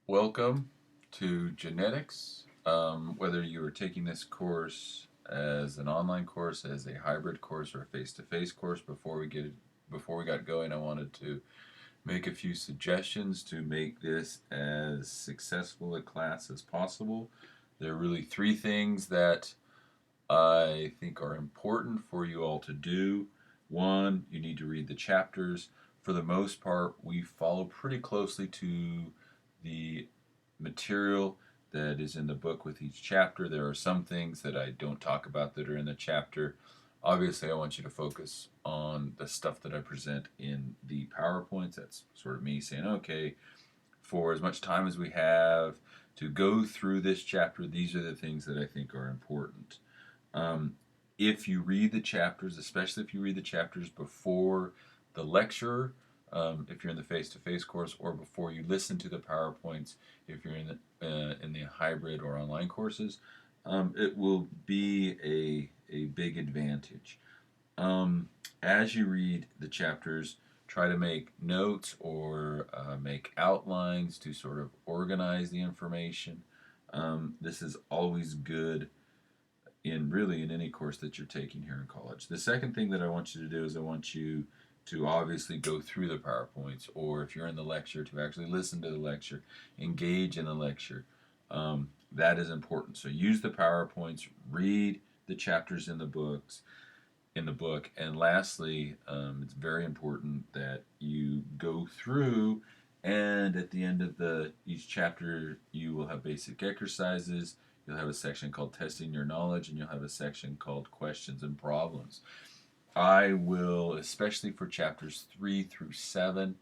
Welcome to genetics. Whether you are taking this course as an online course, as a hybrid course, or a face-to-face course, before we got going, I wanted to make a few suggestions to make this as successful a class as possible. There are really three things that I think are important for you all to do. One, you need to read the chapters. For the most part, we follow pretty closely to the material that is in the book with each chapter. There are some things that I don't talk about that are in the chapter. Obviously, I want you to focus on the stuff that I present in the PowerPoints. That's sort of me saying, okay, for as much time as we have to go through this chapter, these are the things that I think are important. Um, if you read the chapters, especially if you read the chapters before the lecture, if you're in the face-to-face course, or before you listen to the PowerPoints, if you're in the hybrid or online courses, it will be a big advantage. As you read the chapters, try to make notes or make outlines to sort of organize the information. This is always good in any course that you're taking here in college. The second thing that I want you to do is I want you to obviously go through the PowerPoints, or if you're in the lecture, to actually listen to the lecture, engage in the lecture. That is important. So use the PowerPoints, read the chapters in the book, and lastly, it's very important that you go through, and at the end of each chapter, you will have basic exercises. You'll have a section called Testing Your Knowledge, and you'll have a section called Questions and Problems. I will, especially for chapters 3 through 7,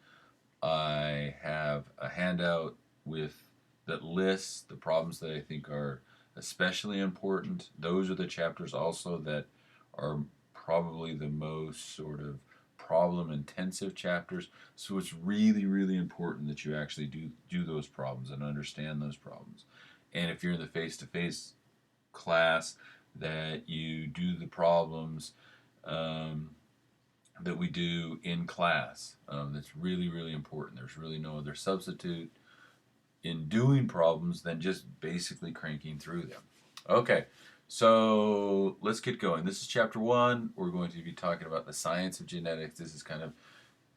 I have a handout that lists the problems that I think are especially important. Those are the chapters also that are probably the most sort of problem intensive chapters. So it's really, really important that you actually do those problems and understand those problems. And if you're in the face-to-face class, that you do the problems um, that we do in class. That's really, really important. There's really no other substitute in doing problems than just basically cranking through them. Okay, so let's get going. This is chapter 1. We're going to be talking about the science of genetics. This is kind of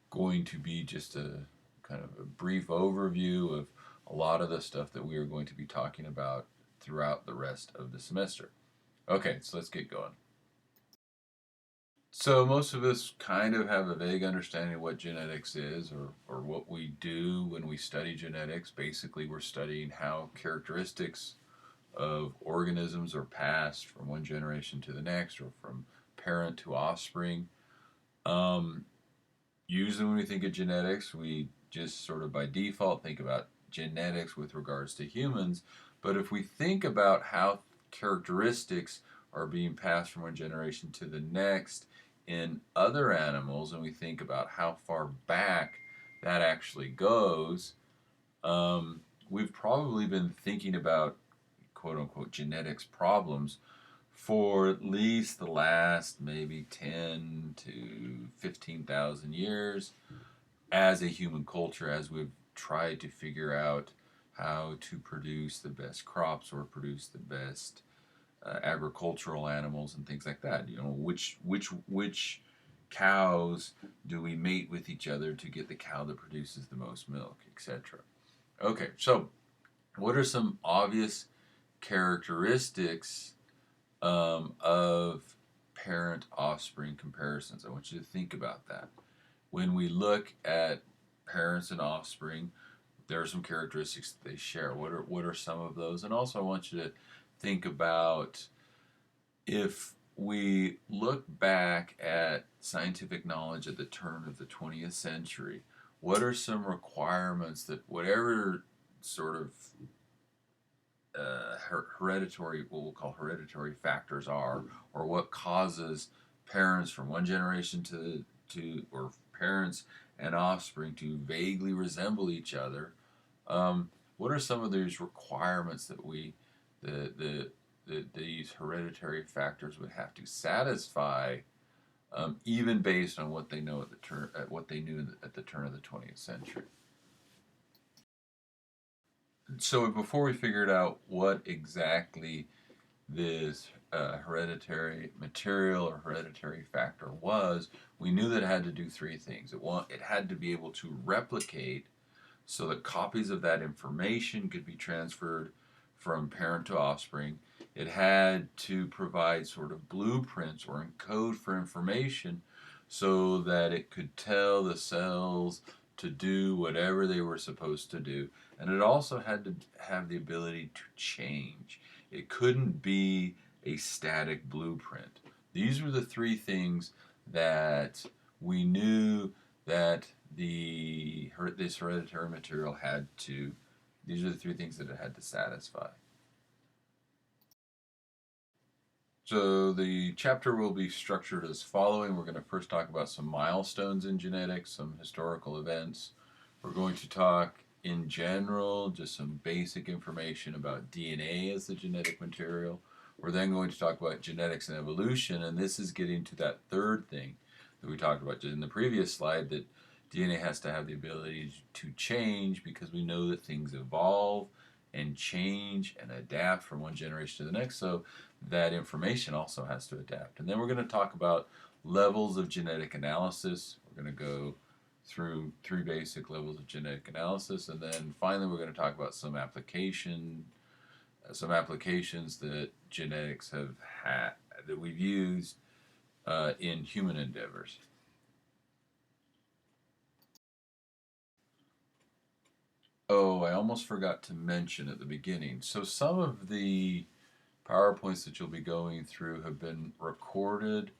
going to be just a kind of a brief overview of a lot of the stuff that we are going to be talking about throughout the rest of the semester. Okay, so let's get going. So most of us kind of have a vague understanding of what genetics is, or what we do when we study genetics. Basically, we're studying how characteristics of organisms are passed from one generation to the next, or from parent to offspring. Um, Usually when we think of genetics, we just sort of by default think about genetics with regards to humans. But if we think about how characteristics are being passed from one generation to the next in other animals, and we think about how far back that actually goes, we've probably been thinking about quote unquote genetics problems for at least the last maybe 10 to 15,000 years as a human culture, as we've tried to figure out how to produce the best crops or produce the best agricultural animals and things like that. You know, which cows do we mate with each other to get the cow that produces the most milk, etc. Okay, so what are some obvious characteristics of parent offspring comparisons? I want you to think about that. When we look at parents and offspring, there are some characteristics that they share. What are some of those? And also, I want you to think about, if we look back at scientific knowledge at the turn of the 20th century, what are some requirements that whatever sort of hereditary, what we'll call hereditary factors are, or what causes parents from one generation or parents and offspring to vaguely resemble each other. What are some of these requirements that these hereditary factors would have to satisfy, even based on what they know at what they knew at the turn of the 20th century? So before we figured out what exactly this hereditary material or hereditary factor was, we knew that it had to do three things. It had to be able to replicate so that copies of that information could be transferred from parent to offspring. It had to provide sort of blueprints or encode for information so that it could tell the cells to do whatever they were supposed to do. And it also had to have the ability to change. It couldn't be a static blueprint. These were the three things that we knew that this hereditary material had to. These are the three things that it had to satisfy. So the chapter will be structured as following. We're going to first talk about some milestones in genetics, some historical events. We're going to talk in general, just some basic information about DNA as the genetic material. We're then going to talk about genetics and evolution, and this is getting to that third thing that we talked about in the previous slide, that DNA has to have the ability to change because we know that things evolve and change and adapt from one generation to the next. So that information also has to adapt. And then we're going to talk about levels of genetic analysis. We're going to go through three basic levels of genetic analysis, and then finally we're going to talk about some applications that genetics have had that we've used in human endeavors. Oh, I almost forgot to mention at the beginning. So some of the PowerPoints that you'll be going through have been recorded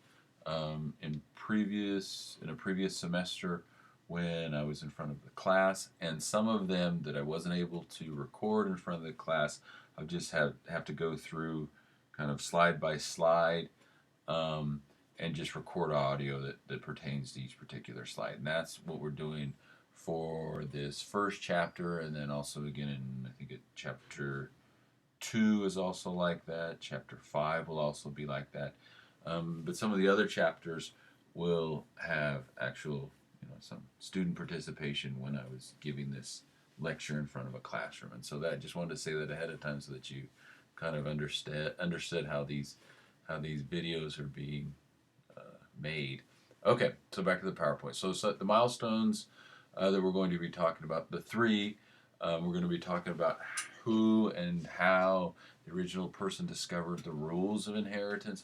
in a previous semester when I was in front of the class, and some of them that I wasn't able to record in front of the class, I just have to go through kind of slide by slide and just record audio that pertains to each particular slide. And that's what we're doing for this first chapter, and then also again in I think chapter 2 is also like that. Chapter 5 will also be like that. But some of the other chapters will have actual, some student participation when I was giving this lecture in front of a classroom. And so that I just wanted to say that ahead of time so that you kind of understood how these videos are being made. Okay, so back to the PowerPoint. So the milestones that we're going to be talking about, the three, we're going to be talking about who and how the original person discovered the rules of inheritance,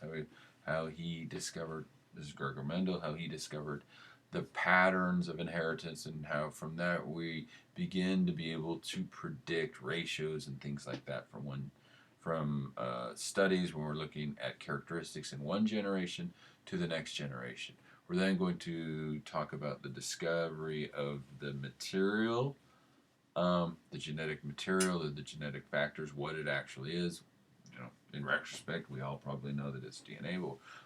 how he discovered, this is Gregor Mendel, how he discovered the patterns of inheritance, and how from that we begin to be able to predict ratios and things like that from studies when we're looking at characteristics in one generation to the next generation. We're then going to talk about the discovery of the material, the genetic material, or the genetic factors, what it actually is. In retrospect, we all probably know that it's DNA,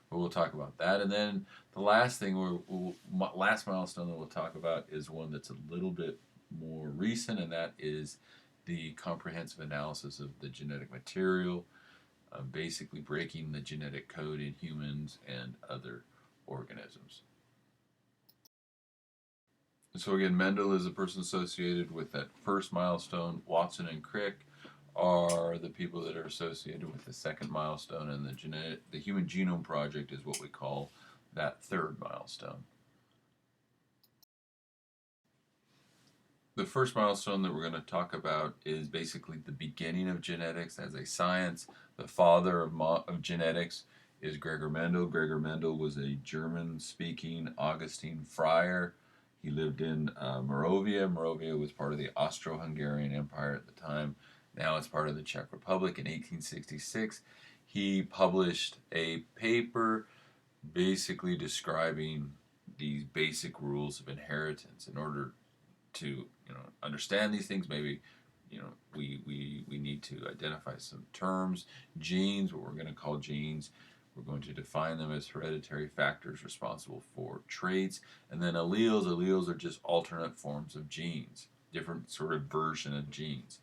but we'll talk about that. And then the last thing, last milestone that we'll talk about is one that's a little bit more recent, and that is the comprehensive analysis of the genetic material, basically breaking the genetic code in humans and other organisms. So again, Mendel is a person associated with that first milestone. Watson and Crick are the people that are associated with the second milestone, and the Human Genome Project is what we call that third milestone. The first milestone that we're going to talk about is basically the beginning of genetics as a science. The father of genetics is Gregor Mendel. Gregor Mendel was a German-speaking Augustine friar. He lived in Moravia. Moravia was part of the Austro-Hungarian Empire at the time. Now it's part of the Czech Republic. In 1866, he published a paper basically describing these basic rules of inheritance. In order to understand these things, maybe we need to identify some terms. Genes, what we're going to call genes, we're going to define them as hereditary factors responsible for traits. And then alleles are just alternate forms of genes, different sort of version of genes.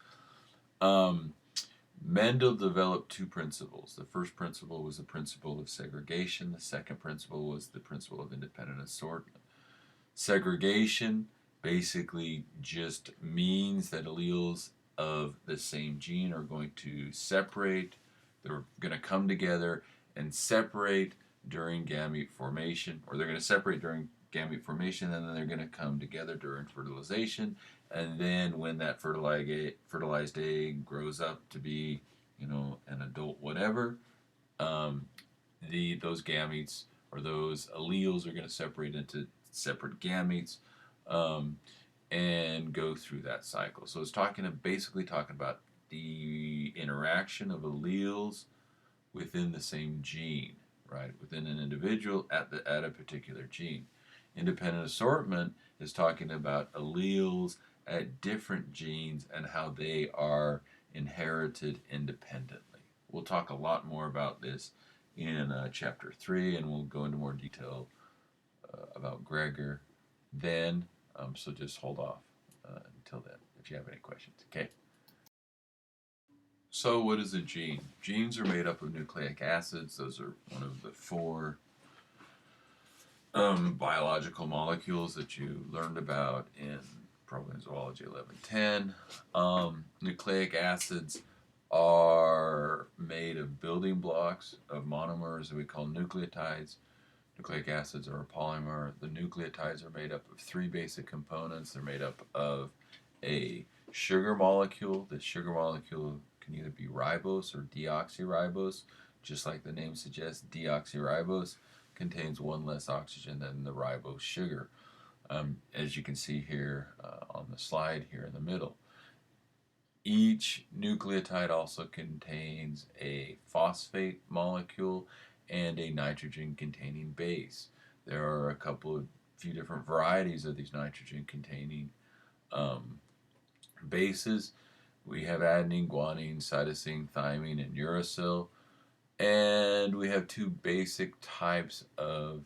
Mendel developed two principles. The first principle was the principle of segregation. The second principle was the principle of independent assortment. Segregation basically just means that alleles of the same gene are going to separate. They're going to come together and separate during gamete formation, or they're going to separate during gamete formation, and then they're going to come together during fertilization. And then when that fertilized egg grows up to be, an adult whatever, um, those gametes or those alleles are going to separate into separate gametes, um, and go through that cycle. So it's basically talking about the interaction of alleles within the same gene, right? Within an individual at a particular gene. Independent assortment is talking about alleles at different genes and how they are inherited independently. We'll talk a lot more about this in chapter 3, and we'll go into more detail about Gregor then. So just hold off until then if you have any questions. Okay. So what is a gene? Genes are made up of nucleic acids. Those are one of the 4 biological molecules that you learned about in probably in Zoology 1110. Nucleic acids are made of building blocks of monomers that we call nucleotides. Nucleic acids are a polymer. The nucleotides are made up of 3 basic components. They're made up of a sugar molecule. The sugar molecule can either be ribose or deoxyribose. Just like the name suggests, deoxyribose contains 1 less oxygen than the ribose sugar. As you can see here on the slide here in the middle. Each nucleotide also contains a phosphate molecule and a nitrogen-containing base. There are a few different varieties of these nitrogen-containing bases. We have adenine, guanine, cytosine, thymine, and uracil. And we have 2 basic types of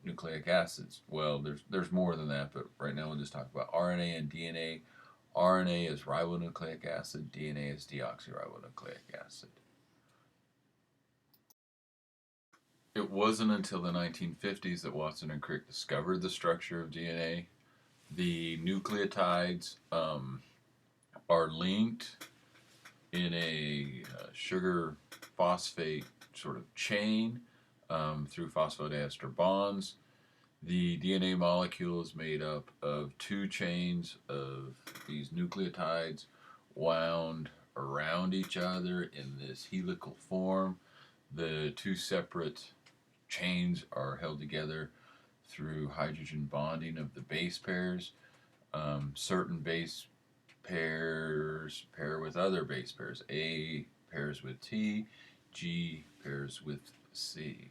nucleic acids. Well, there's more than that, but right now we'll just talk about RNA and DNA. RNA is ribonucleic acid, DNA is deoxyribonucleic acid. It wasn't until the 1950s that Watson and Crick discovered the structure of DNA. The nucleotides are linked in a sugar phosphate sort of chain through phosphodiester bonds. The DNA molecule is made up of 2 chains of these nucleotides wound around each other in this helical form. The 2 separate chains are held together through hydrogen bonding of the base pairs. Certain base pairs pair with other base pairs. A pairs with T, G pairs with C.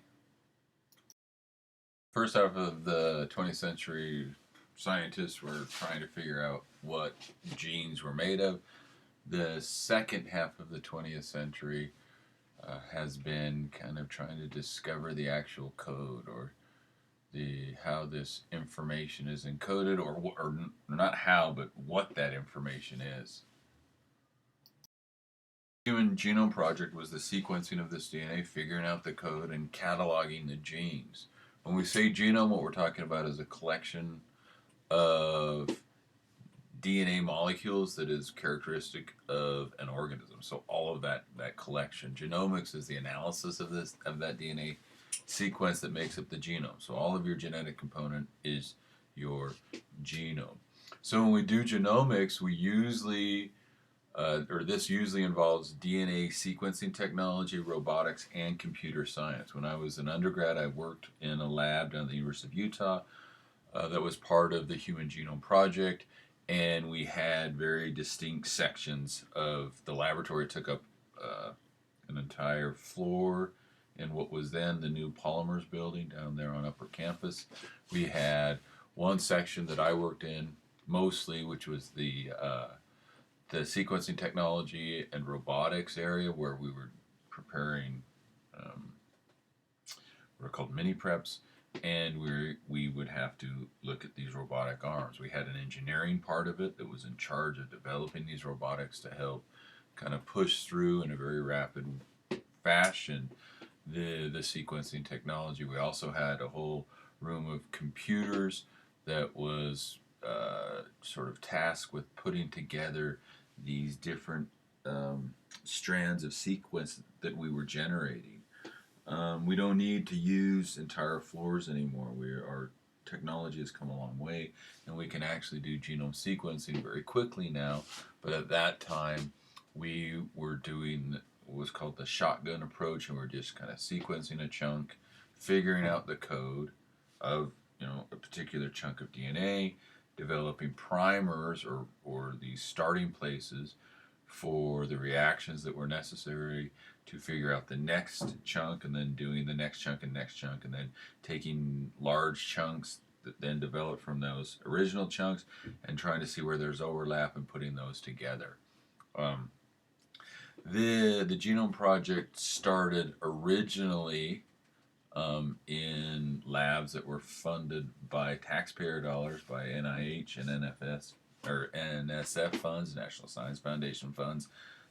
First half of the 20th century, scientists were trying to figure out what genes were made of. The second half of the 20th century has been kind of trying to discover the actual code, or how this information is encoded, or not how, but what that information is. The Human Genome Project was the sequencing of this DNA, figuring out the code, and cataloging the genes. When we say genome, what we're talking about is a collection of DNA molecules that is characteristic of an organism. So all of that collection. Genomics is the analysis of that DNA sequence that makes up the genome. So all of your genetic component is your genome. So when we do genomics, we usually this usually involves DNA sequencing technology, robotics, and computer science. When I was an undergrad, I worked in a lab down at the University of Utah that was part of the Human Genome Project, and we had very distinct sections of the laboratory. It took up an entire floor in what was then the new Polymers building down there on Upper Campus. We had one section that I worked in mostly, which was the sequencing technology and robotics area, where we were preparing what are called mini preps, and we would have to look at these robotic arms. We had an engineering part of it that was in charge of developing these robotics to help kind of push through in a very rapid fashion the sequencing technology. We also had a whole room of computers that was sort of tasked with putting together these different strands of sequence that we were generating. We don't need to use entire floors anymore. Our technology has come a long way, and we can actually do genome sequencing very quickly now. But at that time, we were doing what was called the shotgun approach, and we're just kind of sequencing a chunk, figuring out the code of a particular chunk of DNA, developing primers or these starting places for the reactions that were necessary to figure out the next chunk, and then doing the next chunk and next chunk, and then taking large chunks that then develop from those original chunks and trying to see where there's overlap and putting those together. Um, the Genome Project started originally in labs that were funded by taxpayer dollars, by NIH and NFS or NSF funds, National Science Foundation funds,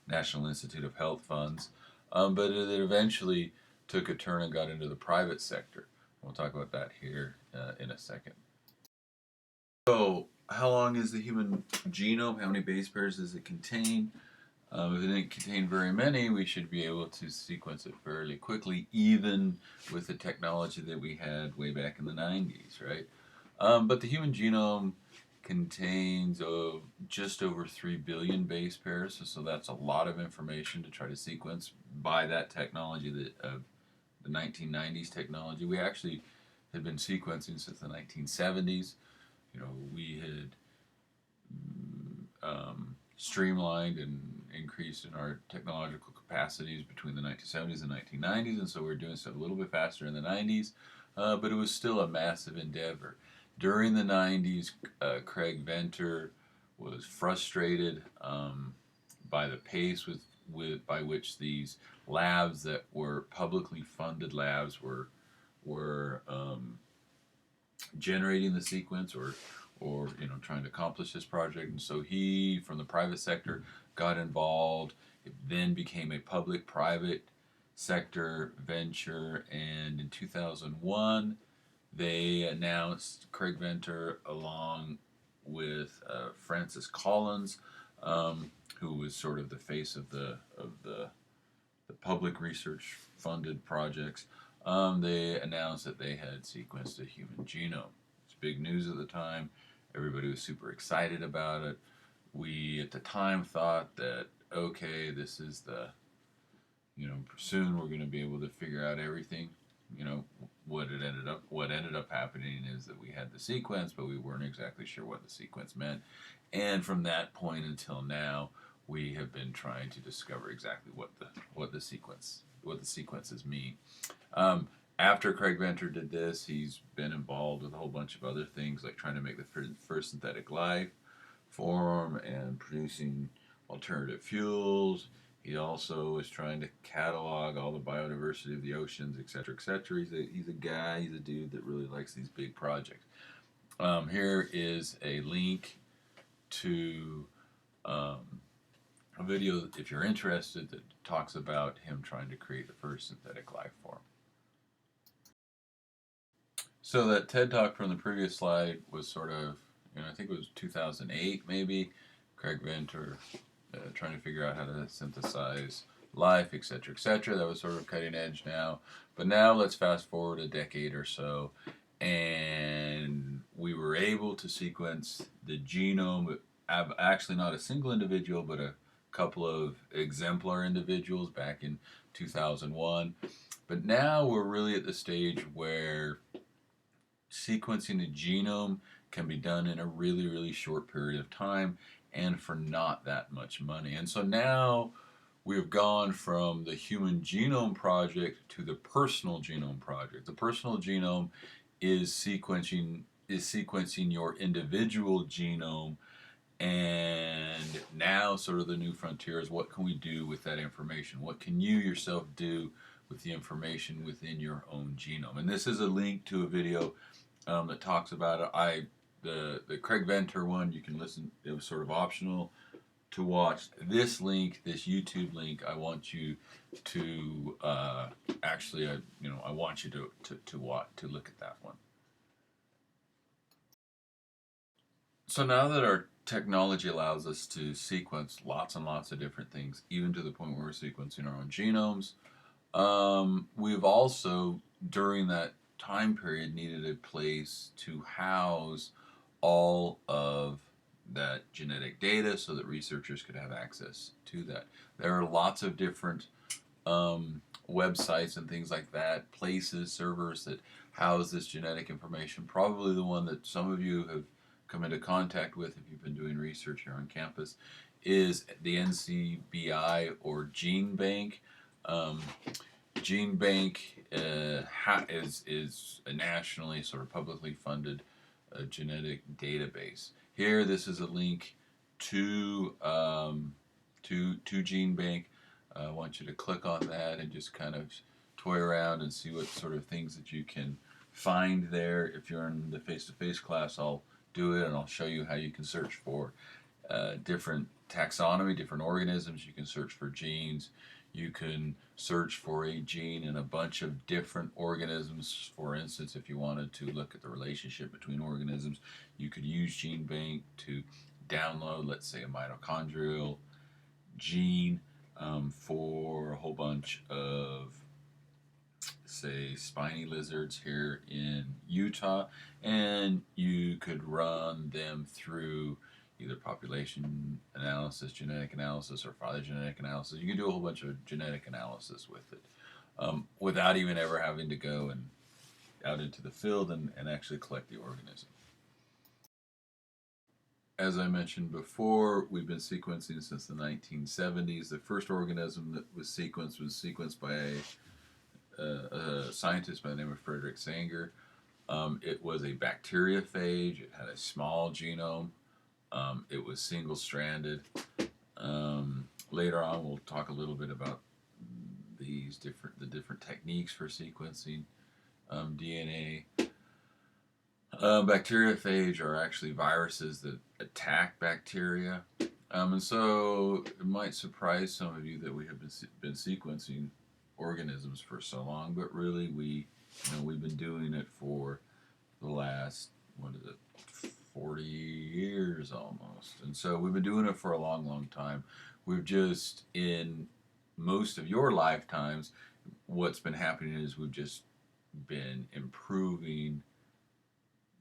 National Institute of Health funds, but it eventually took a turn and got into the private sector. We'll talk about that here in a second. So, how long is the human genome? How many base pairs does it contain? If it didn't contain very many, we should be able to sequence it fairly quickly, even with the technology that we had way back in the 90s, right? But the human genome contains just over 3 billion base pairs, so that's a lot of information to try to sequence by that technology, the 1990s technology. We actually had been sequencing since the 1970s. We had streamlined and increased in our technological capacities between the 1970s and 1990s, and so we were doing stuff a little bit faster in the 90s, but it was still a massive endeavor. During the 90s, Craig Venter was frustrated by the pace by which these labs that were publicly funded labs were generating the sequence or trying to accomplish this project, and so he, from the private sector, got involved. It then became a public-private sector venture, and in 2001 they announced, Craig Venter along with Francis Collins, who was sort of the face of the public research funded projects. They announced that they had sequenced a human genome. It's big news at the time. Everybody was super excited about it. We at the time thought that, okay, this is soon we're going to be able to figure out everything. What ended up happening is that we had the sequence, but we weren't exactly sure what the sequence meant. And from that point until now, we have been trying to discover exactly what the sequences mean. After Craig Venter did this, he's been involved with a whole bunch of other things, like trying to make the first synthetic life form and producing alternative fuels. He also is trying to catalog all the biodiversity of the oceans, etc., etc. He's a dude that really likes these big projects. Here is a link to a video, if you're interested, that talks about him trying to create the first synthetic life form. So that TED Talk from the previous slide was sort of, I think it was 2008 maybe, Craig Venter trying to figure out how to synthesize life, etc., etc. That was sort of cutting edge now. But now let's fast forward a decade or so, and we were able to sequence the genome, actually not a single individual, but a couple of exemplar individuals back in 2001. But now we're really at the stage where sequencing the genome can be done in a really, really short period of time and for not that much money. And so now we've gone from the Human Genome Project to the Personal Genome Project. The Personal Genome is sequencing your individual genome, and now sort of the new frontier is, what can we do with that information? What can you yourself do with the information within your own genome? And this is a link to a video that talks about it. The Craig Venter one, you can listen. It was sort of optional to watch. This link, this YouTube link, I want you to I want you to look at that one. So now that our technology allows us to sequence lots and lots of different things, even to the point where we're sequencing our own genomes, we've also, during that time period, needed a place to house all of that genetic data so that researchers could have access to that. There are lots of different um, websites and things like that, places, servers that house this genetic information. Probably the one that some of you have come into contact with if you've been doing research here on campus is the NCBI or Gene Bank. Um, Gene Bank is a nationally sort of publicly funded genetic database. Here, this is a link to to Gene Bank. I want you to click on that and just kind of toy around and see what sort of things that you can find there. If you're in the face-to-face class, I'll do it and I'll show you how you can search for different taxonomy, different organisms. You can search for genes. You can search for a gene in a bunch of different organisms. For instance, if you wanted to look at the relationship between organisms, you could use GeneBank to download, let's say, a mitochondrial gene for a whole bunch of, say, spiny lizards here in Utah, and you could run them through either population analysis, genetic analysis, or phylogenetic analysis. You can do a whole bunch of genetic analysis with it without even ever having to go and out into the field and actually collect the organism. As I mentioned before, we've been sequencing since the 1970s. The first organism that was sequenced by a scientist by the name of Frederick Sanger. It was a bacteriophage. It had a small genome. It was single-stranded. Later on, we'll talk a little bit about the different techniques for sequencing DNA. Bacteriophage are actually viruses that attack bacteria. And so it might surprise some of you that we have been sequencing organisms for so long, but really we've been doing it for the last, 40 years almost. And so we've been doing it for a long, long time. We've just, in most of your lifetimes, what's been happening is we've just been improving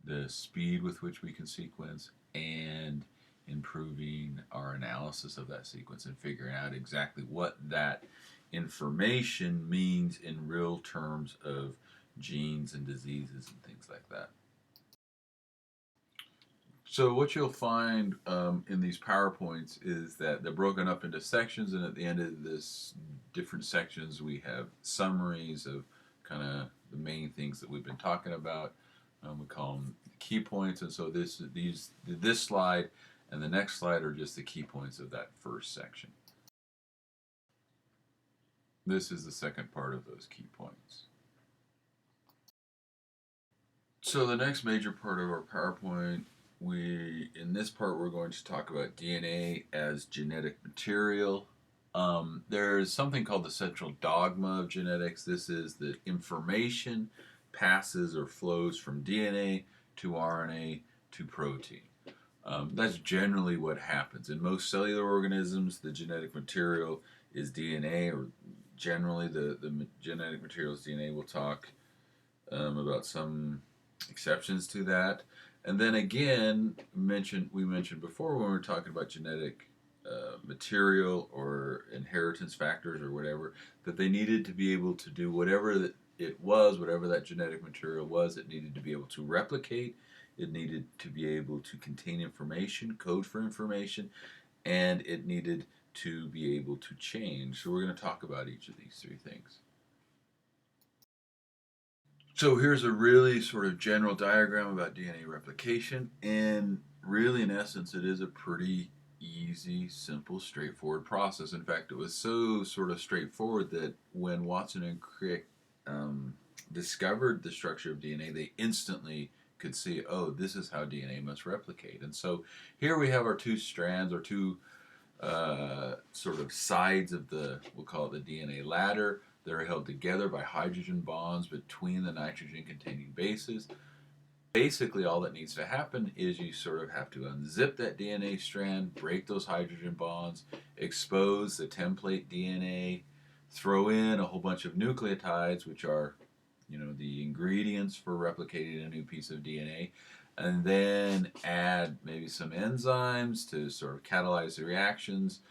the speed with which we can sequence and improving our analysis of that sequence and figuring out exactly what that information means in real terms of genes and diseases and things like that. So what you'll find in these PowerPoints is that they're broken up into sections, and at the end of this different sections we have summaries of kind of the main things that we've been talking about. We call them key points, and so this slide and the next slide are just the key points of that first section. This is the second part of those key points. So the next major part of our PowerPoint, in this part we're going to talk about DNA as genetic material. There's something called the central dogma of genetics. This is that information passes or flows from DNA to RNA to protein. That's generally what happens. In most cellular organisms, the genetic material is DNA, or generally the genetic material is DNA. We'll talk about some exceptions to that. And then again, we mentioned before when we were talking about genetic material or inheritance factors or whatever, that they needed to be able to do whatever it was, whatever that genetic material was, it needed to be able to replicate, it needed to be able to contain information, code for information, and it needed to be able to change. So we're going to talk about each of these three things. So here's a really sort of general diagram about DNA replication, and really in essence it is a pretty easy, simple, straightforward process. In fact, it was so sort of straightforward that when Watson and Crick discovered the structure of DNA, they instantly could see, oh, this is how DNA must replicate. And so here we have our two strands, or two sort of sides of we'll call it the DNA ladder. They're held together by hydrogen bonds between the nitrogen-containing bases. Basically, all that needs to happen is you sort of have to unzip that DNA strand, break those hydrogen bonds, expose the template DNA, throw in a whole bunch of nucleotides, which are, the ingredients for replicating a new piece of DNA, and then add maybe some enzymes to sort of catalyze the reactions,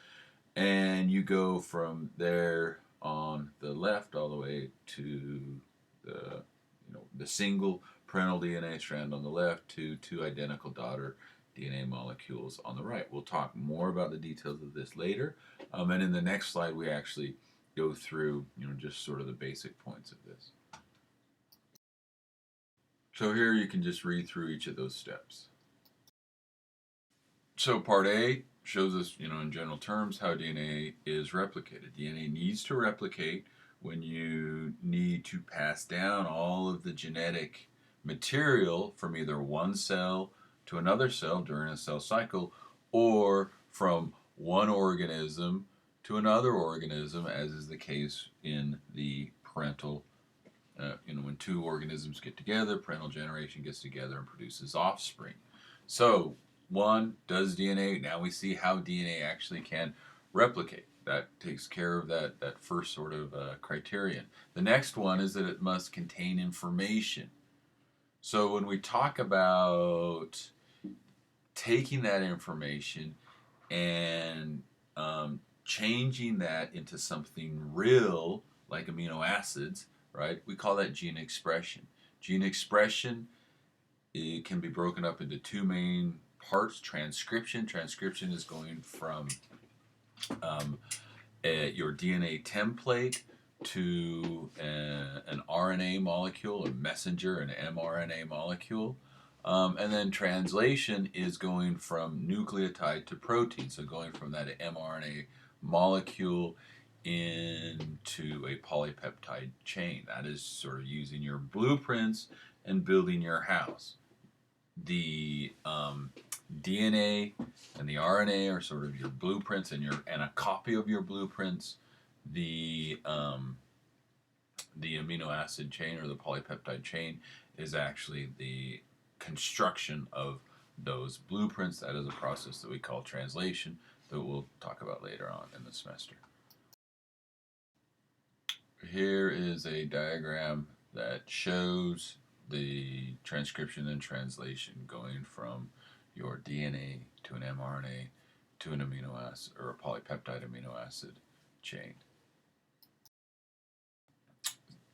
and you go from there on the left all the way to the single parental DNA strand on the left to two identical daughter DNA molecules on the right. We'll talk more about the details of this later, and in the next slide we actually go through just sort of the basic points of this. So here you can just read through each of those steps. So part A shows us, in general terms, how DNA is replicated. DNA needs to replicate when you need to pass down all of the genetic material from either one cell to another cell during a cell cycle, or from one organism to another organism, as is the case in the parental, when two organisms get together, parental generation gets together and produces offspring. So, one, does DNA, now we see how DNA actually can replicate. That takes care of that first sort of criterion. The next one is that it must contain information. So when we talk about taking that information and changing that into something real, like amino acids, right, we call that gene expression. Gene expression, it can be broken up into two main parts. Transcription is going from your DNA template to an RNA molecule, a messenger, an mRNA molecule. And then translation is going from nucleotide to protein, so going from that mRNA molecule into a polypeptide chain. That is sort of using your blueprints and building your house. The DNA and the RNA are sort of your blueprints and a copy of your blueprints. The amino acid chain or the polypeptide chain is actually the construction of those blueprints. That is a process that we call translation that we'll talk about later on in the semester. Here is a diagram that shows the transcription and translation going from your DNA to an mRNA to an amino acid or a polypeptide amino acid chain.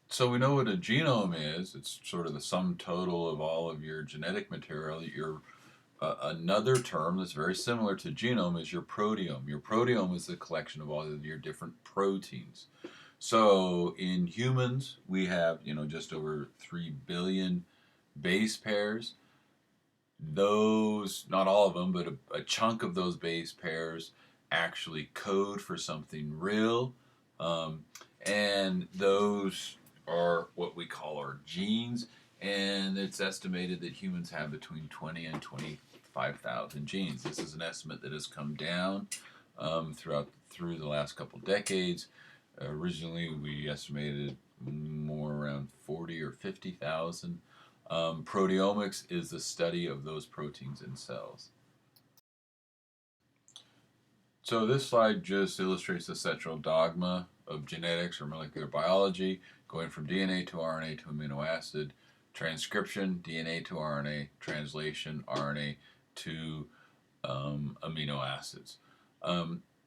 So we know what a genome is. It's sort of the sum total of all of your genetic material. Another term that's very similar to genome is your proteome. Your proteome is the collection of all of your different proteins. So in humans, we have just over 3 billion base pairs. Those, not all of them, but a chunk of those base pairs actually code for something real, and those are what we call our genes. And it's estimated that humans have between 20 and 25,000 genes. This is an estimate that has come down through the last couple decades. Originally, we estimated more around 40 or 50,000. Proteomics is the study of those proteins in cells. So this slide just illustrates the central dogma of genetics or molecular biology, going from DNA to RNA to amino acid, transcription, DNA to RNA, translation, RNA to amino acids.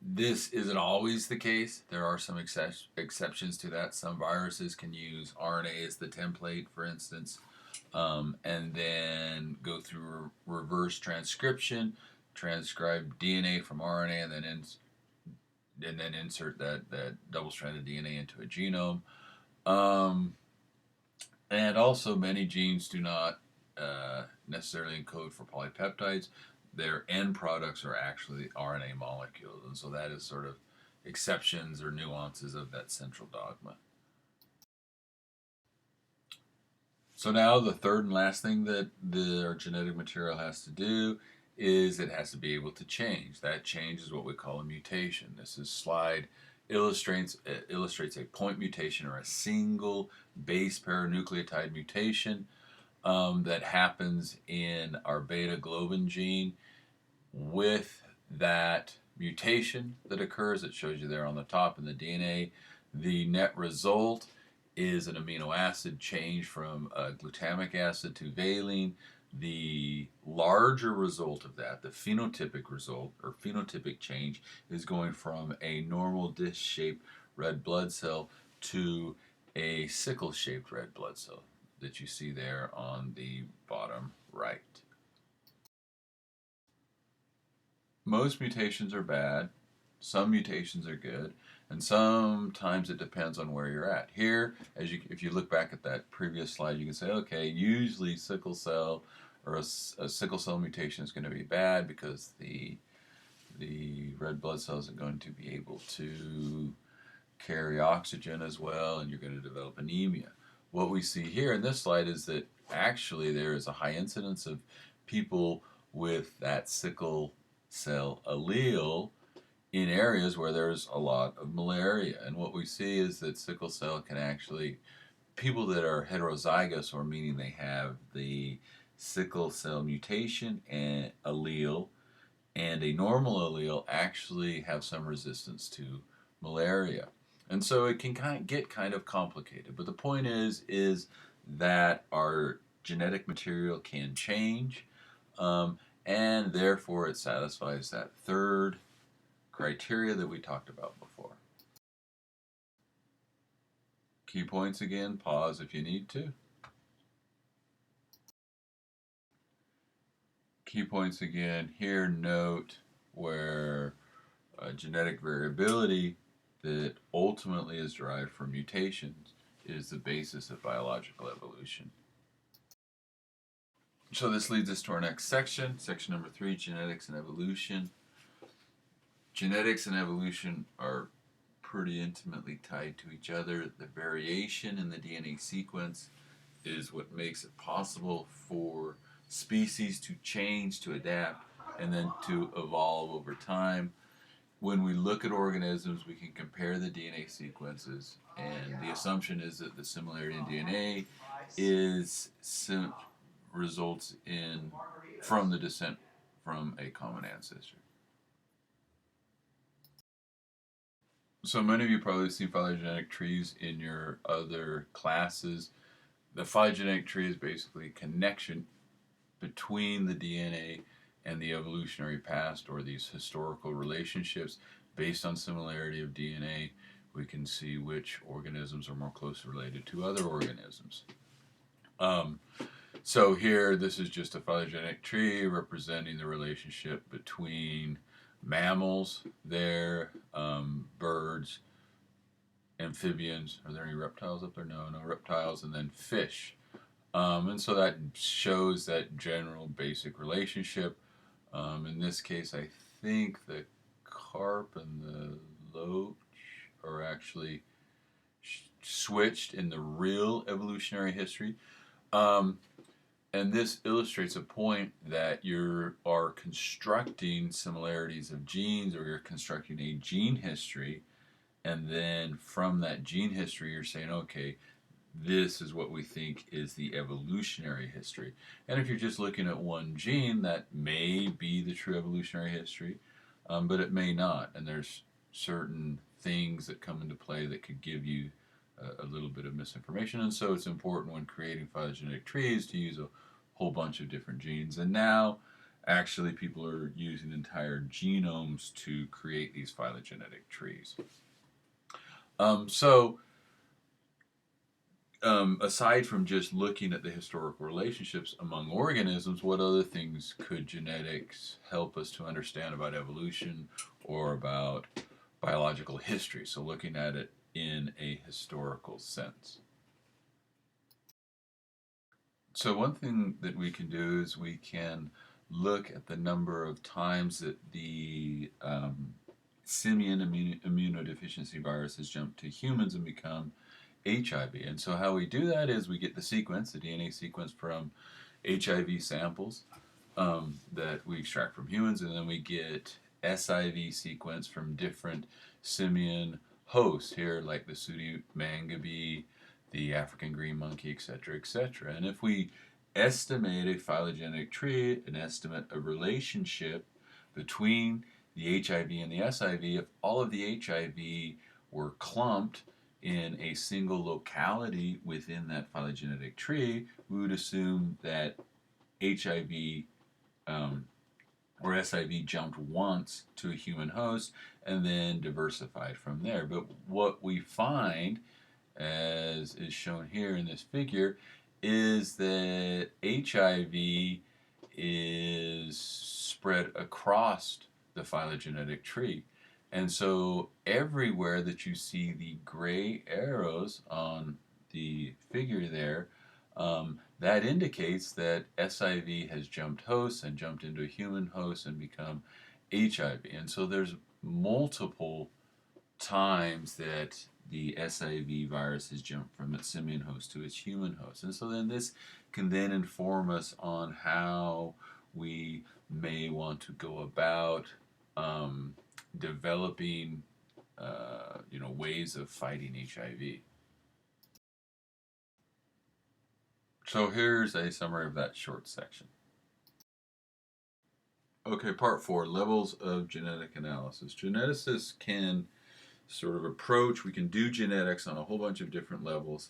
This isn't always the case. There are some exceptions to that. Some viruses can use RNA as the template, for instance, and then go through reverse transcription, transcribe DNA from RNA, and then insert that double-stranded DNA into a genome. And also, many genes do not necessarily encode for polypeptides. Their end products are actually RNA molecules, and so that is sort of exceptions or nuances of that central dogma. So now the third and last thing that our genetic material has to do is it has to be able to change. That change is what we call a mutation. This slide illustrates a point mutation or a single base pair nucleotide mutation. that happens in our beta globin gene. With that mutation that occurs, it shows you there on the top in the DNA, the net result is an amino acid change from glutamic acid to valine. The larger result of that, the phenotypic result or phenotypic change, is going from a normal disc-shaped red blood cell to a sickle-shaped red blood cell that you see there on the bottom right. Most mutations are bad, some mutations are good, and sometimes it depends on where you're at. Here, if you look back at that previous slide, you can say, okay, usually sickle cell or a sickle cell mutation is going to be bad because the red blood cell isn't going to be able to carry oxygen as well, and you're going to develop anemia. What we see here in this slide is that actually there is a high incidence of people with that sickle cell allele in areas where there's a lot of malaria. And what we see is that sickle cell can actually, people that are heterozygous, or meaning they have the sickle cell mutation and allele and a normal allele, actually have some resistance to malaria. And so it can get kind of complicated. But the point is that our genetic material can change, and therefore it satisfies that third criteria that we talked about before. Key points again, pause if you need to. Key points again, here note where genetic variability that ultimately is derived from mutations is the basis of biological evolution. So this leads us to our next section, section number 3, genetics and evolution. Genetics and evolution are pretty intimately tied to each other. The variation in the DNA sequence is what makes it possible for species to change, to adapt, and then to evolve over time. When we look at organisms, we can compare the DNA sequences, and the assumption is that the similarity in DNA results in from the descent from a common ancestor. So many of you probably see phylogenetic trees in your other classes. The phylogenetic tree is basically a connection between the DNA and the evolutionary past, or these historical relationships. Based on similarity of DNA, we can see which organisms are more closely related to other organisms. So here, this is just a phylogenetic tree representing the relationship between mammals there, birds, amphibians. Are there any reptiles up there? No reptiles, and then fish. And so that shows that general basic relationship. In this case, I think the carp and the loach are actually switched in the real evolutionary history. And this illustrates a point that you are constructing similarities of genes, or you're constructing a gene history, and then from that gene history you're saying, okay, this is what we think is the evolutionary history. And if you're just looking at one gene, that may be the true evolutionary history, but it may not. And there's certain things that come into play that could give you a little bit of misinformation. And so it's important when creating phylogenetic trees to use a whole bunch of different genes. And now actually people are using entire genomes to create these phylogenetic trees. Aside from just looking at the historical relationships among organisms, what other things could genetics help us to understand about evolution or about biological history? So looking at it in a historical sense. So one thing that we can do is we can look at the number of times that the simian immunodeficiency virus has jumped to humans and become HIV. And so how we do that is we get the sequence, the DNA sequence from HIV samples that we extract from humans, and then we get SIV sequence from different simian hosts here, like the Sudi mangabe, the African green monkey, etc., etc. And if we estimate a phylogenetic tree, an estimate of relationship between the HIV and the SIV. If all of the HIV were clumped in a single locality within that phylogenetic tree, we would assume that HIV or SIV jumped once to a human host and then diversified from there. But what we find, as is shown here in this figure, is that HIV is spread across the phylogenetic tree. And so everywhere that you see the gray arrows on the figure there, that indicates that SIV has jumped hosts and jumped into a human host and become HIV. And so there's multiple times that the SIV virus has jumped from its simian host to its human host. And so then this can then inform us on how we may want to go about developing ways of fighting HIV. So here's a summary of that short section. Okay, part 4, levels of genetic analysis. Geneticists can sort of approach, we can do genetics on a whole bunch of different levels.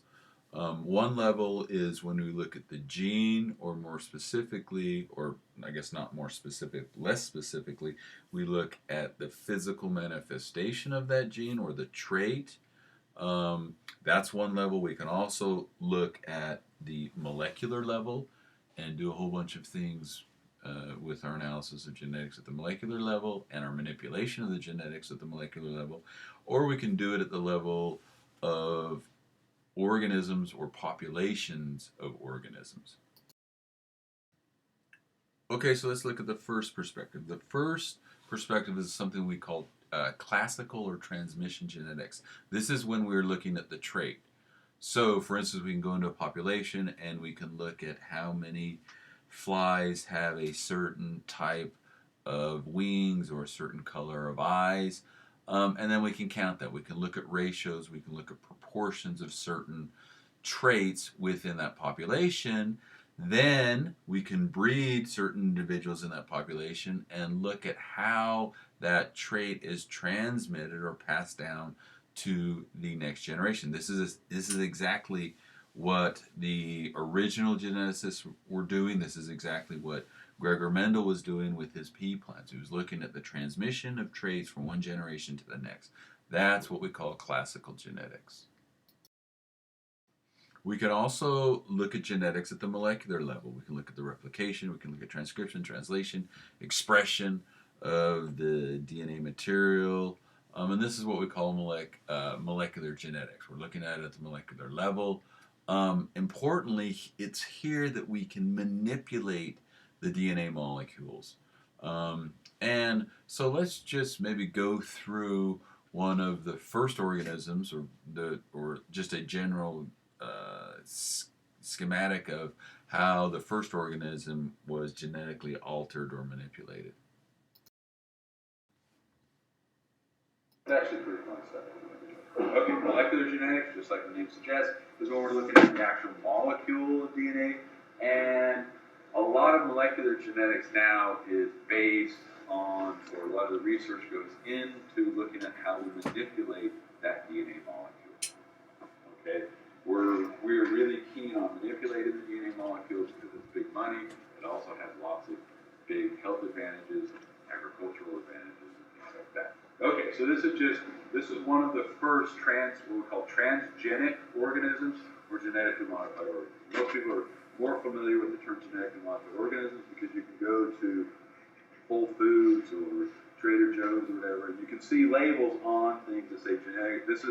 One level is when we look at the gene, or more specifically, or I guess not more specific, less specifically, we look at the physical manifestation of that gene or the trait. That's one level. We can also look at the molecular level and do a whole bunch of things with our analysis of genetics at the molecular level and our manipulation of the genetics at the molecular level, or we can do it at the level of organisms or populations of organisms. Okay, so let's look at the first perspective. The first perspective is something we call classical or transmission genetics. This is when we're looking at the trait. So, for instance, we can go into a population and we can look at how many flies have a certain type of wings or a certain color of eyes. And then we can count that. We can look at ratios, we can look at proportions of certain traits within that population. Then we can breed certain individuals in that population and look at how that trait is transmitted or passed down to the next generation. This is exactly what the original geneticists were doing. This is exactly what Gregor Mendel was doing with his pea plants. He was looking at the transmission of traits from one generation to the next. That's what we call classical genetics. We can also look at genetics at the molecular level. We can look at the replication, we can look at transcription, translation, expression of the DNA material, and this is what we call molecular genetics. We're looking at it at the molecular level. Importantly, it's here that we can manipulate the DNA molecules. And so let's just maybe go through one of the first organisms, or just a general schematic of how the first organism was genetically altered or manipulated. It's actually pretty fun stuff. Okay, molecular genetics, just like the name suggests, is when we're looking at the actual molecule of DNA, and a lot of molecular genetics now is based on, or a lot of the research goes into looking at how we manipulate that DNA molecule. Okay, we're really keen on manipulating the DNA molecules because it's big money. It also has lots of big health advantages, agricultural advantages, and things like that. Okay, so this is one of the first what we call transgenic organisms, or genetically modified organisms. Most people are more familiar with the term genetically modified organisms because you can go to Whole Foods or Trader Joe's or whatever, and you can see labels on things that say genetic. This